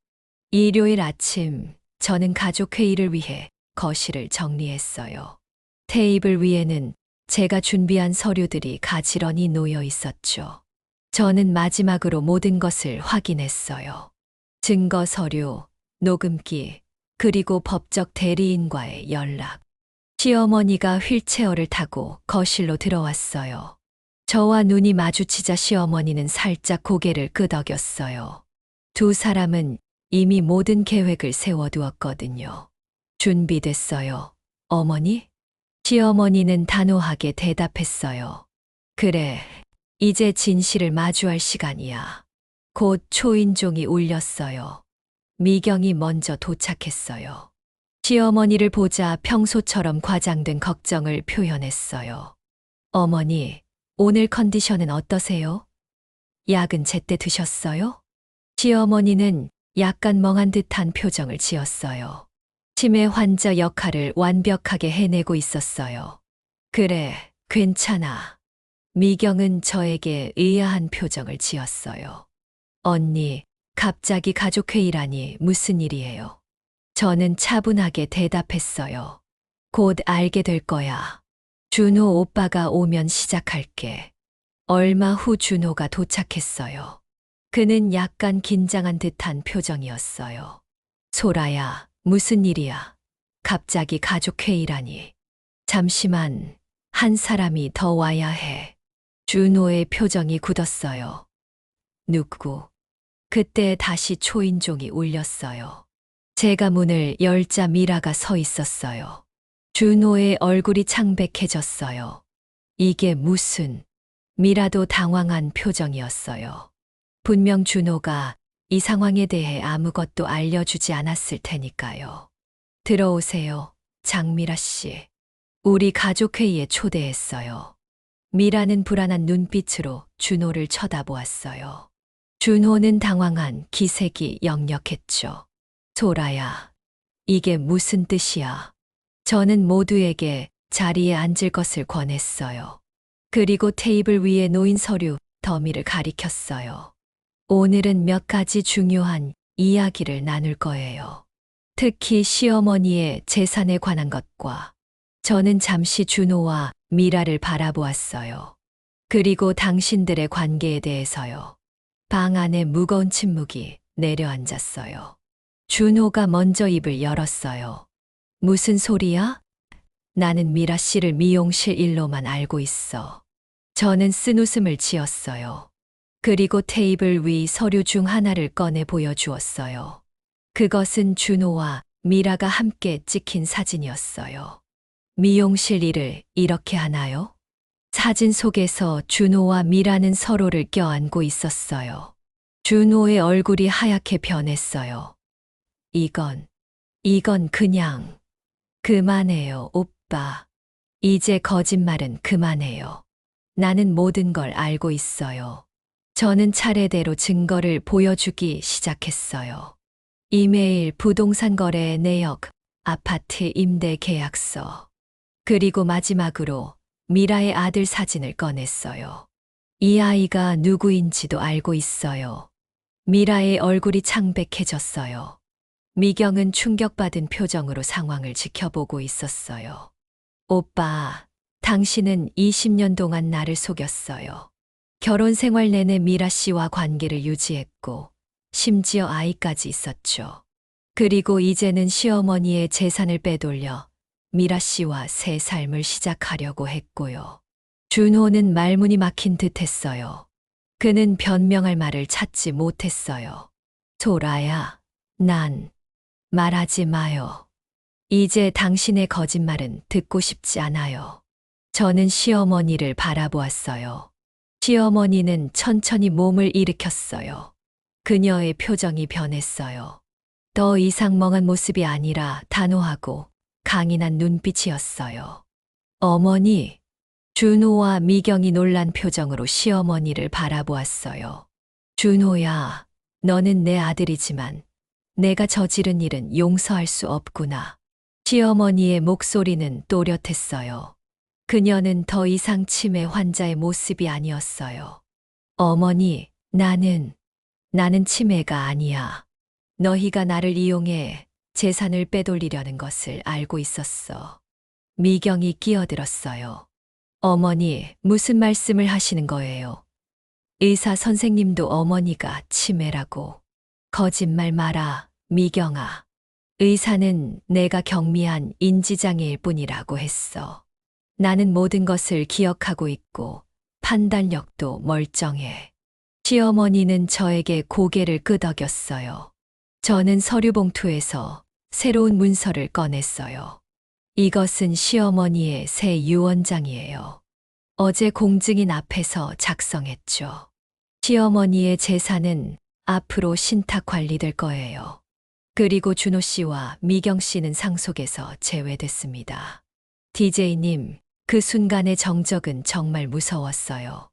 일요일 아침, 저는 가족회의를 위해 거실을 정리했어요. 테이블 위에는 제가 준비한 서류들이 가지런히 놓여 있었죠. 저는 마지막으로 모든 것을 확인했어요. 증거 서류, 녹음기, 그리고 법적 대리인과의 연락. 시어머니가 휠체어를 타고 거실로 들어왔어요. 저와 눈이 마주치자 시어머니는 살짝 고개를 끄덕였어요. 두 사람은 이미 모든 계획을 세워두었거든요. 준비됐어요, 어머니? 시어머니는 단호하게 대답했어요. 그래, 이제 진실을 마주할 시간이야. 곧 초인종이 울렸어요. 미경이 먼저 도착했어요. 시어머니를 보자 평소처럼 과장된 걱정을 표현했어요. 어머니, 오늘 컨디션은 어떠세요? 약은 제때 드셨어요? 시어머니는 약간 멍한 듯한 표정을 지었어요. 치매 환자 역할을 완벽하게 해내고 있었어요. 그래, 괜찮아. 미경은 저에게 의아한 표정을 지었어요. 언니, 갑자기 가족회의라니 무슨 일이에요? 저는 차분하게 대답했어요. 곧 알게 될 거야. 준호 오빠가 오면 시작할게. 얼마 후 준호가 도착했어요. 그는 약간 긴장한 듯한 표정이었어요. 소라야, 무슨 일이야? 갑자기 가족회의라니. 잠시만, 한 사람이 더 와야 해. 준호의 표정이 굳었어요. 누구? 그때 다시 초인종이 울렸어요. 제가 문을 열자 미라가 서 있었어요. 준호의 얼굴이 창백해졌어요. 이게 무슨... 미라도 당황한 표정이었어요. 분명 준호가 이 상황에 대해 아무것도 알려주지 않았을 테니까요. 들어오세요, 장미라 씨. 우리 가족회의에 초대했어요. 미라는 불안한 눈빛으로 준호를 쳐다보았어요. 준호는 당황한 기색이 역력했죠. 소라야, 이게 무슨 뜻이야? 저는 모두에게 자리에 앉을 것을 권했어요. 그리고 테이블 위에 놓인 서류 더미를 가리켰어요. 오늘은 몇 가지 중요한 이야기를 나눌 거예요. 특히 시어머니의 재산에 관한 것과 저는 잠시 준호와 미라를 바라보았어요. 그리고 당신들의 관계에 대해서요. 방 안에 무거운 침묵이 내려앉았어요. 준호가 먼저 입을 열었어요. 무슨 소리야? 나는 미라 씨를 미용실 일로만 알고 있어. 저는 쓴웃음을 지었어요. 그리고 테이블 위 서류 중 하나를 꺼내 보여주었어요. 그것은 준호와 미라가 함께 찍힌 사진이었어요. 미용실 일을 이렇게 하나요? 사진 속에서 준호와 미라는 서로를 껴안고 있었어요. 준호의 얼굴이 하얗게 변했어요. 이건 그냥... 그만해요, 오빠. 이제 거짓말은 그만해요. 나는 모든 걸 알고 있어요. 저는 차례대로 증거를 보여주기 시작했어요. 이메일, 부동산 거래 내역, 아파트 임대 계약서. 그리고 마지막으로 미라의 아들 사진을 꺼냈어요. 이 아이가 누구인지도 알고 있어요. 미라의 얼굴이 창백해졌어요. 미경은 충격받은 표정으로 상황을 지켜보고 있었어요. 오빠, 당신은 20년 동안 나를 속였어요. 결혼 생활 내내 미라 씨와 관계를 유지했고, 심지어 아이까지 있었죠. 그리고 이제는 시어머니의 재산을 빼돌려 미라 씨와 새 삶을 시작하려고 했고요. 준호는 말문이 막힌 듯 했어요. 그는 변명할 말을 찾지 못했어요. 소라야, 말하지 마요. 이제 당신의 거짓말은 듣고 싶지 않아요. 저는 시어머니를 바라보았어요. 시어머니는 천천히 몸을 일으켰어요. 그녀의 표정이 변했어요. 더 이상 멍한 모습이 아니라 단호하고 강인한 눈빛이었어요. 어머니, 준호와 미경이 놀란 표정으로 시어머니를 바라보았어요. 준호야, 너는 내 아들이지만 내가 저지른 일은 용서할 수 없구나. 시어머니의 목소리는 또렷했어요. 그녀는 더 이상 치매 환자의 모습이 아니었어요. 어머니, 나는 치매가 아니야. 너희가 나를 이용해 재산을 빼돌리려는 것을 알고 있었어. 미경이 끼어들었어요. 어머니, 무슨 말씀을 하시는 거예요? 의사 선생님도 어머니가 치매라고. 거짓말 마라, 미경아. 의사는 내가 경미한 인지장애일 뿐이라고 했어. 나는 모든 것을 기억하고 있고 판단력도 멀쩡해. 시어머니는 저에게 고개를 끄덕였어요. 저는 서류 봉투에서 새로운 문서를 꺼냈어요. 이것은 시어머니의 새 유언장이에요. 어제 공증인 앞에서 작성했죠. 시어머니의 재산은 앞으로 신탁 관리될 거예요. 그리고 준호 씨와 미경 씨는 상속에서 제외됐습니다. DJ님, 그 순간의 정적은 정말 무서웠어요.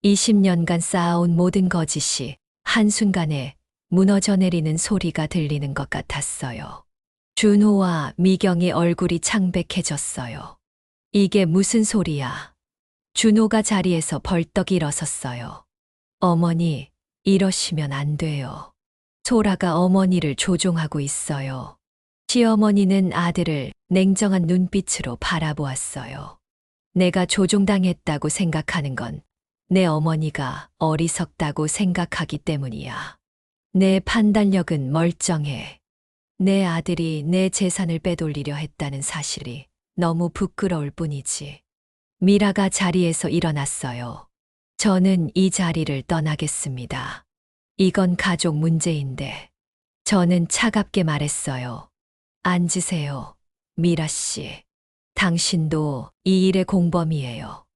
20년간 쌓아온 모든 거짓이 한순간에 무너져 내리는 소리가 들리는 것 같았어요. 준호와 미경의 얼굴이 창백해졌어요. 이게 무슨 소리야? 준호가 자리에서 벌떡 일어섰어요. 어머니, 이러시면 안 돼요. 소라가 어머니를 조종하고 있어요. 시어머니는 아들을 냉정한 눈빛으로 바라보았어요. 내가 조종당했다고 생각하는 건 내 어머니가 어리석다고 생각하기 때문이야. 내 판단력은 멀쩡해. 내 아들이 내 재산을 빼돌리려 했다는 사실이 너무 부끄러울 뿐이지. 미라가 자리에서 일어났어요. 저는 이 자리를 떠나겠습니다. 이건 가족 문제인데. 저는 차갑게 말했어요. 앉으세요, 미라 씨. 당신도 이 일의 공범이에요.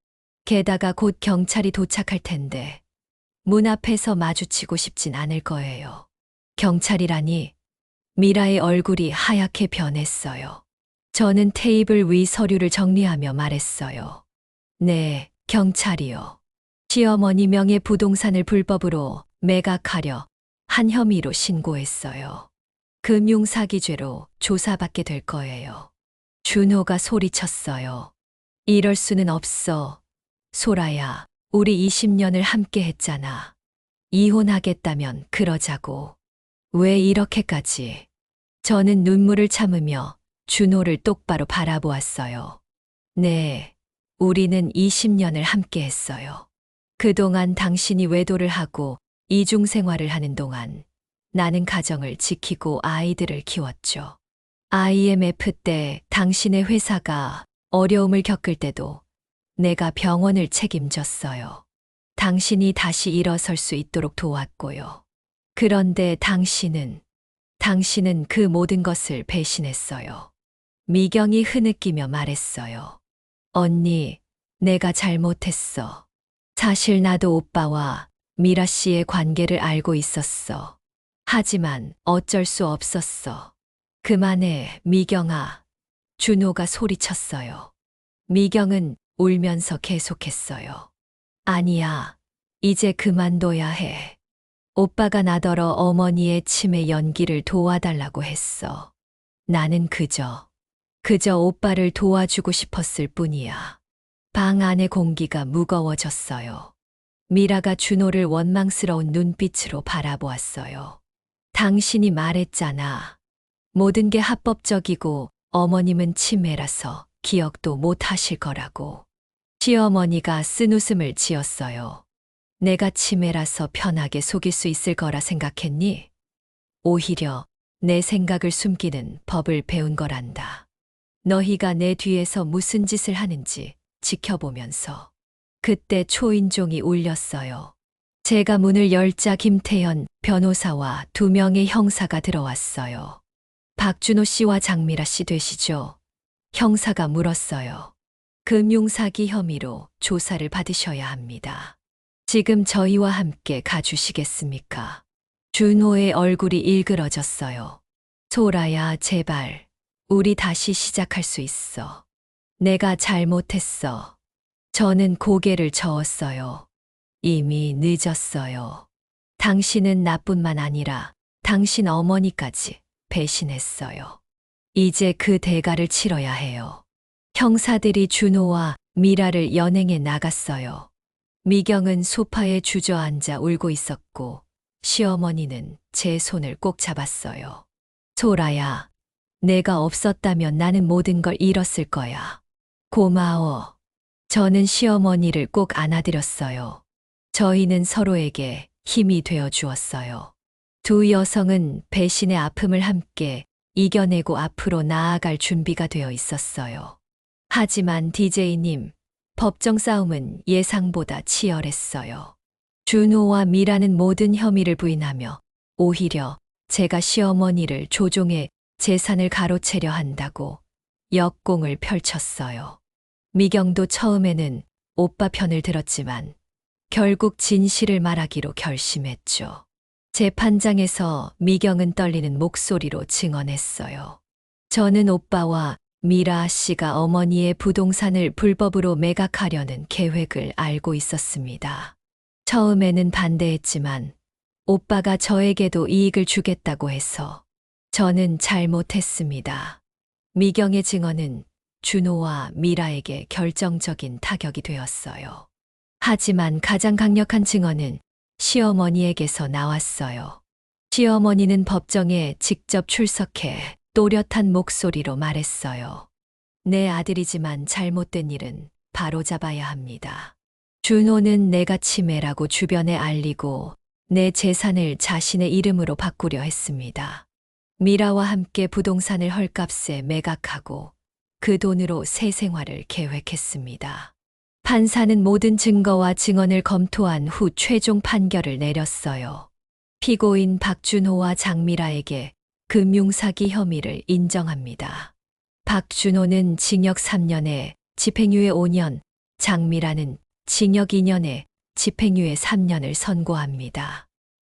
게다가 곧 경찰이 도착할 텐데 문 앞에서 마주치고 싶진 않을 거예요. 경찰이라니. 미라의 얼굴이 하얗게 변했어요. 저는 테이블 위 서류를 정리하며 말했어요. 네, 경찰이요. 시어머니 명의 부동산을 불법으로 매각하려 한 혐의로 신고했어요. 금융사기죄로 조사받게 될 거예요. 준호가 소리쳤어요. 이럴 수는 없어. 소라야, 우리 20년을 함께 했잖아. 이혼하겠다면 그러자고. 왜 이렇게까지? 저는 눈물을 참으며 준호를 똑바로 바라보았어요. 네, 우리는 20년을 함께 했어요. 그동안 당신이 외도를 하고 이중생활을 하는 동안 나는 가정을 지키고 아이들을 키웠죠. IMF 때 당신의 회사가 어려움을 겪을 때도 내가 병원을 책임졌어요. 당신이 다시 일어설 수 있도록 도왔고요. 그런데 당신은 그 모든 것을 배신했어요. 미경이 흐느끼며 말했어요. 언니, 내가 잘못했어. 사실 나도 오빠와 미라 씨의 관계를 알고 있었어. 하지만 어쩔 수 없었어. 그만해, 미경아. 준호가 소리쳤어요. 미경은 울면서 계속했어요. 아니야, 이제 그만둬야 해. 오빠가 나더러 어머니의 치매 연기를 도와달라고 했어. 나는 그저 오빠를 도와주고 싶었을 뿐이야. 방 안의 공기가 무거워졌어요. 미라가 준호를 원망스러운 눈빛으로 바라보았어요. 당신이 말했잖아. 모든 게 합법적이고 어머님은 치매라서 기억도 못 하실 거라고. 시어머니가 쓴웃음을 지었어요. 내가 치매라서 편하게 속일 수 있을 거라 생각했니? 오히려 내 생각을 숨기는 법을 배운 거란다. 너희가 내 뒤에서 무슨 짓을 하는지 지켜보면서. 그때 초인종이 울렸어요. 제가 문을 열자 김태현 변호사와 2명의 형사가 들어왔어요. 박준호 씨와 장미라 씨 되시죠? 형사가 물었어요. 금융사기 혐의로 조사를 받으셔야 합니다. 지금 저희와 함께 가주시겠습니까? 준호의 얼굴이 일그러졌어요. 소라야, 제발. 우리 다시 시작할 수 있어. 내가 잘못했어. 저는 고개를 저었어요. 이미 늦었어요. 당신은 나뿐만 아니라 당신 어머니까지 배신했어요. 이제 그 대가를 치러야 해요. 형사들이 준호와 미라를 연행해 나갔어요. 미경은 소파에 주저앉아 울고 있었고 시어머니는 제 손을 꼭 잡았어요. 소라야, 내가 없었다면 나는 모든 걸 잃었을 거야. 고마워. 저는 시어머니를 꼭 안아드렸어요. 저희는 서로에게 힘이 되어 주었어요. 두 여성은 배신의 아픔을 함께 이겨내고 앞으로 나아갈 준비가 되어 있었어요. 하지만 DJ님, 법정 싸움은 예상보다 치열했어요. 준호와 미라는 모든 혐의를 부인하며 오히려 제가 시어머니를 조종해 재산을 가로채려 한다고 역공을 펼쳤어요. 미경도 처음에는 오빠 편을 들었지만 결국 진실을 말하기로 결심했죠. 재판장에서 미경은 떨리는 목소리로 증언했어요. 저는 오빠와 미라 씨가 어머니의 부동산을 불법으로 매각하려는 계획을 알고 있었습니다. 처음에는 반대했지만 오빠가 저에게도 이익을 주겠다고 해서 저는 잘못했습니다. 미경의 증언은 준호와 미라에게 결정적인 타격이 되었어요. 하지만 가장 강력한 증언은 시어머니에게서 나왔어요. 시어머니는 법정에 직접 출석해 또렷한 목소리로 말했어요. 내 아들이지만 잘못된 일은 바로잡아야 합니다. 준호는 내가 치매라고 주변에 알리고 내 재산을 자신의 이름으로 바꾸려 했습니다. 미라와 함께 부동산을 헐값에 매각하고 그 돈으로 새 생활을 계획했습니다. 판사는 모든 증거와 증언을 검토한 후 최종 판결을 내렸어요. 피고인 박준호와 장미라에게 금융사기 혐의를 인정합니다. 박준호는 징역 3년에 집행유예 5년, 장미라는 징역 2년에 집행유예 3년을 선고합니다.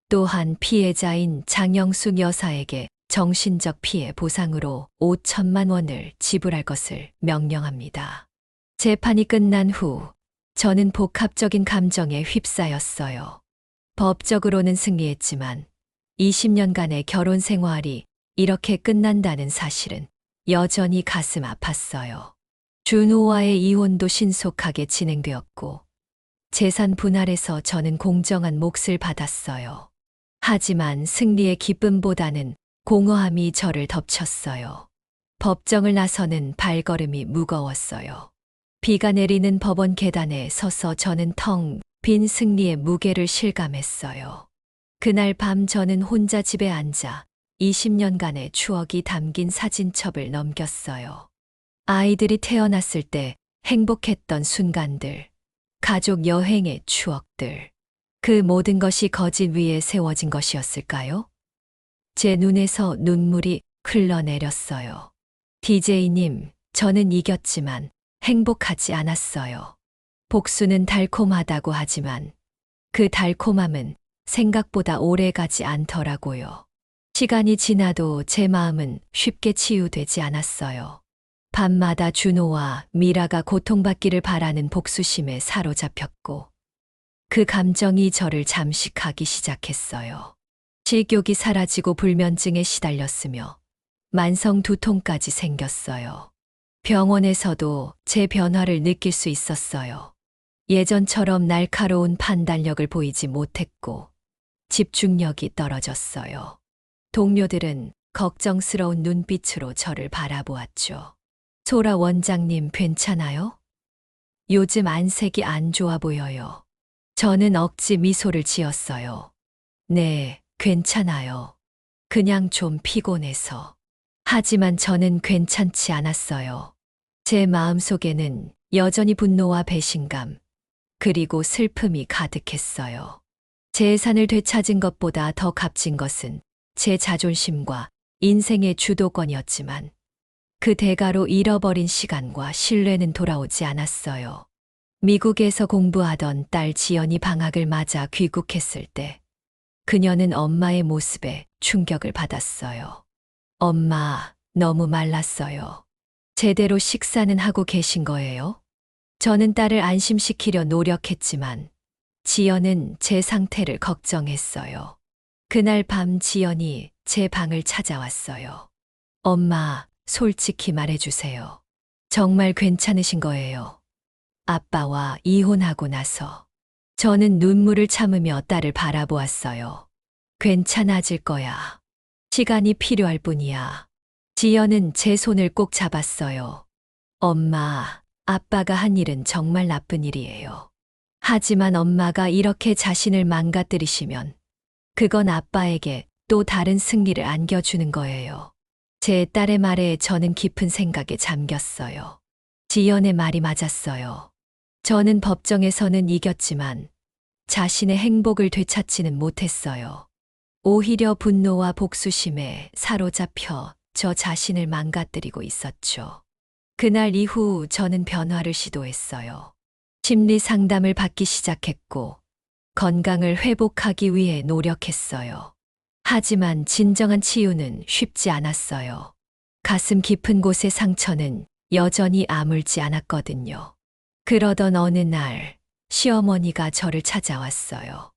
또한 피해자인 장영숙 여사에게 정신적 피해 보상으로 5천만 원을 지불할 것을 명령합니다. 재판이 끝난 후 저는 복합적인 감정에 휩싸였어요. 법적으로는 승리했지만 20년간의 결혼 생활이 이렇게 끝난다는 사실은 여전히 가슴 아팠어요. 준호와의 이혼도 신속하게 진행되었고 재산 분할에서 저는 공정한 몫을 받았어요. 하지만 승리의 기쁨보다는 공허함이 저를 덮쳤어요. 법정을 나서는 발걸음이 무거웠어요. 비가 내리는 법원 계단에 서서 저는 텅 빈 승리의 무게를 실감했어요. 그날 밤 저는 혼자 집에 앉아 20년간의 추억이 담긴 사진첩을 넘겼어요. 아이들이 태어났을 때 행복했던 순간들, 가족 여행의 추억들, 그 모든 것이 거짓 위에 세워진 것이었을까요? 제 눈에서 눈물이 흘러내렸어요. DJ님, 저는 이겼지만 행복하지 않았어요. 복수는 달콤하다고 하지만 그 달콤함은 생각보다 오래 가지 않더라고요. 시간이 지나도 제 마음은 쉽게 치유되지 않았어요. 밤마다 준호와 미라가 고통받기를 바라는 복수심에 사로잡혔고 그 감정이 저를 잠식하기 시작했어요. 식욕이 사라지고 불면증에 시달렸으며 만성 두통까지 생겼어요. 병원에서도 제 변화를 느낄 수 있었어요. 예전처럼 날카로운 판단력을 보이지 못했고 집중력이 떨어졌어요. 동료들은 걱정스러운 눈빛으로 저를 바라보았죠. 소라 원장님 괜찮아요? 요즘 안색이 안 좋아 보여요. 저는 억지 미소를 지었어요. 네, 괜찮아요. 그냥 좀 피곤해서. 하지만 저는 괜찮지 않았어요. 제 마음속에는 여전히 분노와 배신감, 그리고 슬픔이 가득했어요. 재산을 되찾은 것보다 더 값진 것은 제 자존심과 인생의 주도권이었지만 그 대가로 잃어버린 시간과 신뢰는 돌아오지 않았어요. 미국에서 공부하던 딸 지연이 방학을 맞아 귀국했을 때 그녀는 엄마의 모습에 충격을 받았어요. 엄마, 너무 말랐어요. 제대로 식사는 하고 계신 거예요? 저는 딸을 안심시키려 노력했지만 지연은 제 상태를 걱정했어요. 그날 밤 지연이 제 방을 찾아왔어요. 엄마, 솔직히 말해주세요. 정말 괜찮으신 거예요? 아빠와 이혼하고 나서 저는 눈물을 참으며 딸을 바라보았어요. 괜찮아질 거야. 시간이 필요할 뿐이야. 지연은 제 손을 꼭 잡았어요. 엄마, 아빠가 한 일은 정말 나쁜 일이에요. 하지만 엄마가 이렇게 자신을 망가뜨리시면 그건 아빠에게 또 다른 승리를 안겨주는 거예요. 제 딸의 말에 저는 깊은 생각에 잠겼어요. 지연의 말이 맞았어요. 저는 법정에서는 이겼지만 자신의 행복을 되찾지는 못했어요. 오히려 분노와 복수심에 사로잡혀 저 자신을 망가뜨리고 있었죠. 그날 이후 저는 변화를 시도했어요. 심리 상담을 받기 시작했고 건강을 회복하기 위해 노력했어요. 하지만 진정한 치유는 쉽지 않았어요. 가슴 깊은 곳의 상처는 여전히 아물지 않았거든요. 그러던 어느 날 시어머니가 저를 찾아왔어요.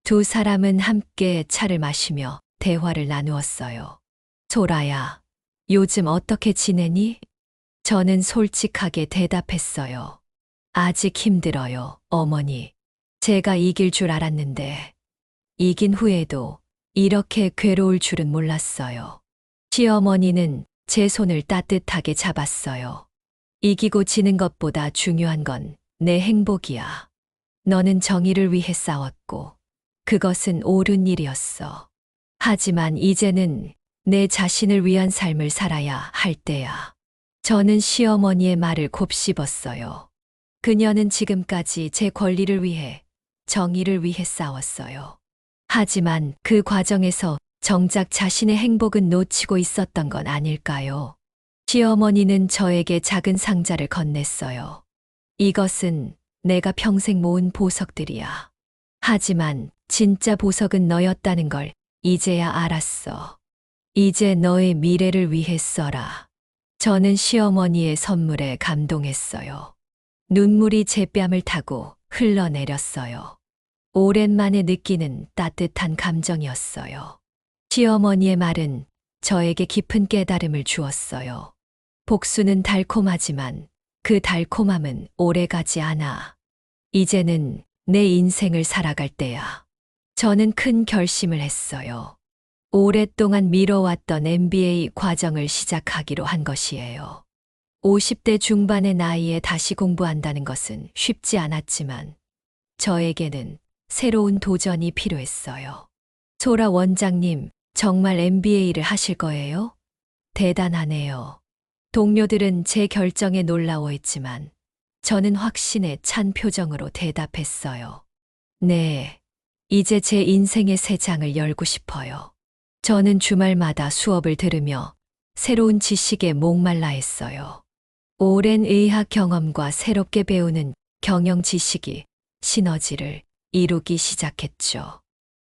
두 사람은 함께 차를 마시며 대화를 나누었어요. 소라야, 요즘 어떻게 지내니? 저는 솔직하게 대답했어요. 아직 힘들어요, 어머니. 제가 이길 줄 알았는데, 이긴 후에도 이렇게 괴로울 줄은 몰랐어요. 시어머니는 제 손을 따뜻하게 잡았어요. 이기고 지는 것보다 중요한 건 내 행복이야. 너는 정의를 위해 싸웠고, 그것은 옳은 일이었어. 하지만 이제는 내 자신을 위한 삶을 살아야 할 때야. 저는 시어머니의 말을 곱씹었어요. 그녀는 지금까지 제 권리를 위해, 정의를 위해 싸웠어요. 하지만 그 과정에서 정작 자신의 행복은 놓치고 있었던 건 아닐까요? 시어머니는 저에게 작은 상자를 건넸어요. 이것은 내가 평생 모은 보석들이야. 하지만 진짜 보석은 너였다는 걸 이제야 알았어. 이제 너의 미래를 위해 써라. 저는 시어머니의 선물에 감동했어요. 눈물이 제 뺨을 타고 흘러내렸어요. 오랜만에 느끼는 따뜻한 감정이었어요. 시어머니의 말은 저에게 깊은 깨달음을 주었어요. 복수는 달콤하지만 그 달콤함은 오래가지 않아. 이제는 내 인생을 살아갈 때야. 저는 큰 결심을 했어요. 오랫동안 미뤄왔던 MBA 과정을 시작하기로 한 것이에요. 50대 중반의 나이에 다시 공부한다는 것은 쉽지 않았지만 저에게는 새로운 도전이 필요했어요. 소라 원장님, 정말 MBA를 하실 거예요? 대단하네요. 동료들은 제 결정에 놀라워했지만 저는 확신에 찬 표정으로 대답했어요. 네, 이제 제 인생의 새 장을 열고 싶어요. 저는 주말마다 수업을 들으며 새로운 지식에 목말라 했어요. 오랜 의학 경험과 새롭게 배우는 경영 지식이 시너지를 이루기 시작했죠.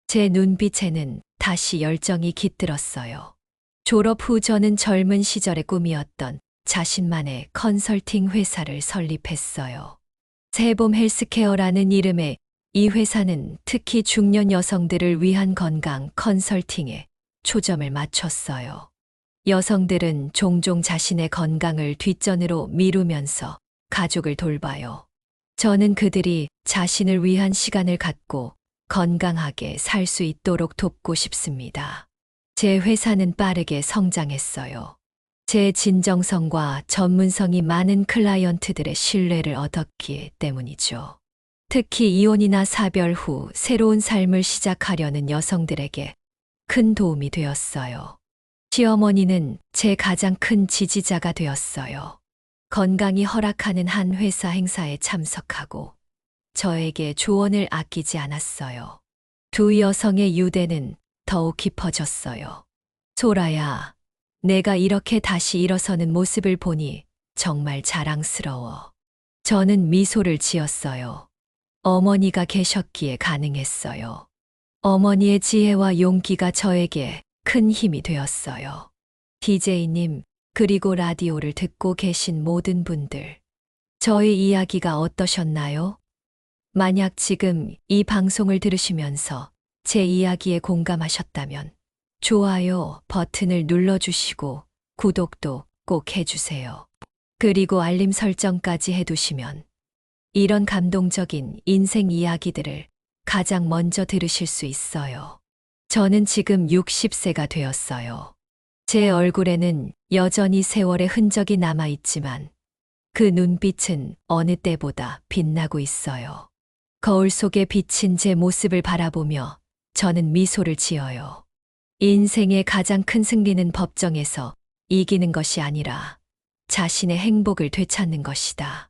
제 눈빛에는 다시 열정이 깃들었어요. 졸업 후 저는 젊은 시절의 꿈이었던 자신만의 컨설팅 회사를 설립했어요. 세봄 헬스케어라는 이름의 이 회사는 특히 중년 여성들을 위한 건강 컨설팅에 초점을 맞췄어요. 여성들은 종종 자신의 건강을 뒷전으로 미루면서 가족을 돌봐요. 저는 그들이 자신을 위한 시간을 갖고 건강하게 살 수 있도록 돕고 싶습니다. 제 회사는 빠르게 성장했어요. 제 진정성과 전문성이 많은 클라이언트들의 신뢰를 얻었기 때문이죠. 특히 이혼이나 사별 후 새로운 삶을 시작하려는 여성들에게 큰 도움이 되었어요. 시어머니는 제 가장 큰 지지자가 되었어요. 건강이 허락하는 한 회사 행사에 참석하고 저에게 조언을 아끼지 않았어요. 두 여성의 유대는 더욱 깊어졌어요. 소라야, 내가 이렇게 다시 일어서는 모습을 보니 정말 자랑스러워. 저는 미소를 지었어요. 어머니가 계셨기에 가능했어요. 어머니의 지혜와 용기가 저에게 큰 힘이 되었어요. DJ님, 그리고 라디오를 듣고 계신 모든 분들, 저의 이야기가 어떠셨나요? 만약 지금 이 방송을 들으시면서 제 이야기에 공감하셨다면 좋아요 버튼을 눌러주시고 구독도 꼭 해주세요. 그리고 알림 설정까지 해두시면 이런 감동적인 인생 이야기들을 가장 먼저 들으실 수 있어요. 저는 지금 60세가 되었어요. 제 얼굴에는 여전히 세월의 흔적이 남아있지만 그 눈빛은 어느 때보다 빛나고 있어요. 거울 속에 비친 제 모습을 바라보며 저는 미소를 지어요. 인생의 가장 큰 승리는 법정에서 이기는 것이 아니라 자신의 행복을 되찾는 것이다.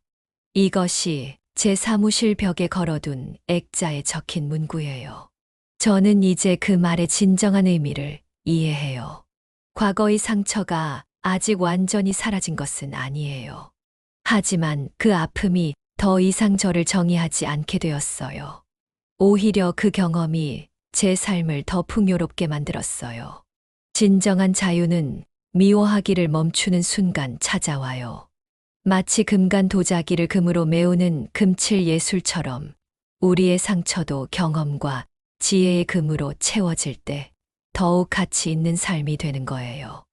이것이 제 사무실 벽에 걸어둔 액자에 적힌 문구예요. 저는 이제 그 말의 진정한 의미를 이해해요. 과거의 상처가 아직 완전히 사라진 것은 아니에요. 하지만 그 아픔이 더 이상 저를 정의하지 않게 되었어요. 오히려 그 경험이 제 삶을 더 풍요롭게 만들었어요. 진정한 자유는 미워하기를 멈추는 순간 찾아와요. 마치 금간 도자기를 금으로 메우는 금칠 예술처럼 우리의 상처도 경험과 지혜의 금으로 채워질 때 더욱 가치 있는 삶이 되는 거예요.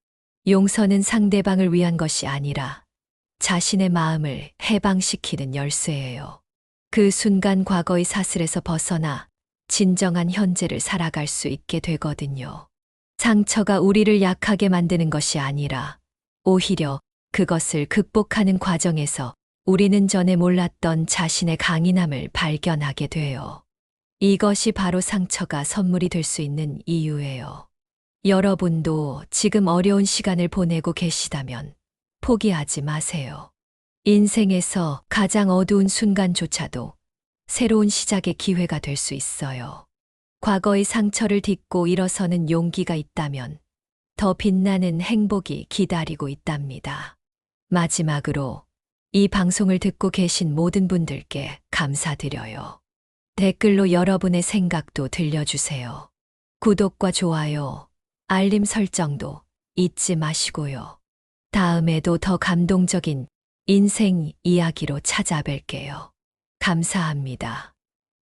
용서는 상대방을 위한 것이 아니라 자신의 마음을 해방시키는 열쇠예요. 그 순간 과거의 사슬에서 벗어나 진정한 현재를 살아갈 수 있게 되거든요. 상처가 우리를 약하게 만드는 것이 아니라 오히려 그것을 극복하는 과정에서 우리는 전에 몰랐던 자신의 강인함을 발견하게 돼요. 이것이 바로 상처가 선물이 될 수 있는 이유예요. 여러분도 지금 어려운 시간을 보내고 계시다면 포기하지 마세요. 인생에서 가장 어두운 순간조차도 새로운 시작의 기회가 될 수 있어요. 과거의 상처를 딛고 일어서는 용기가 있다면 더 빛나는 행복이 기다리고 있답니다. 마지막으로 이 방송을 듣고 계신 모든 분들께 감사드려요. 댓글로 여러분의 생각도 들려주세요. 구독과 좋아요, 알림 설정도 잊지 마시고요. 다음에도 더 감동적인 인생 이야기로 찾아뵐게요. 감사합니다.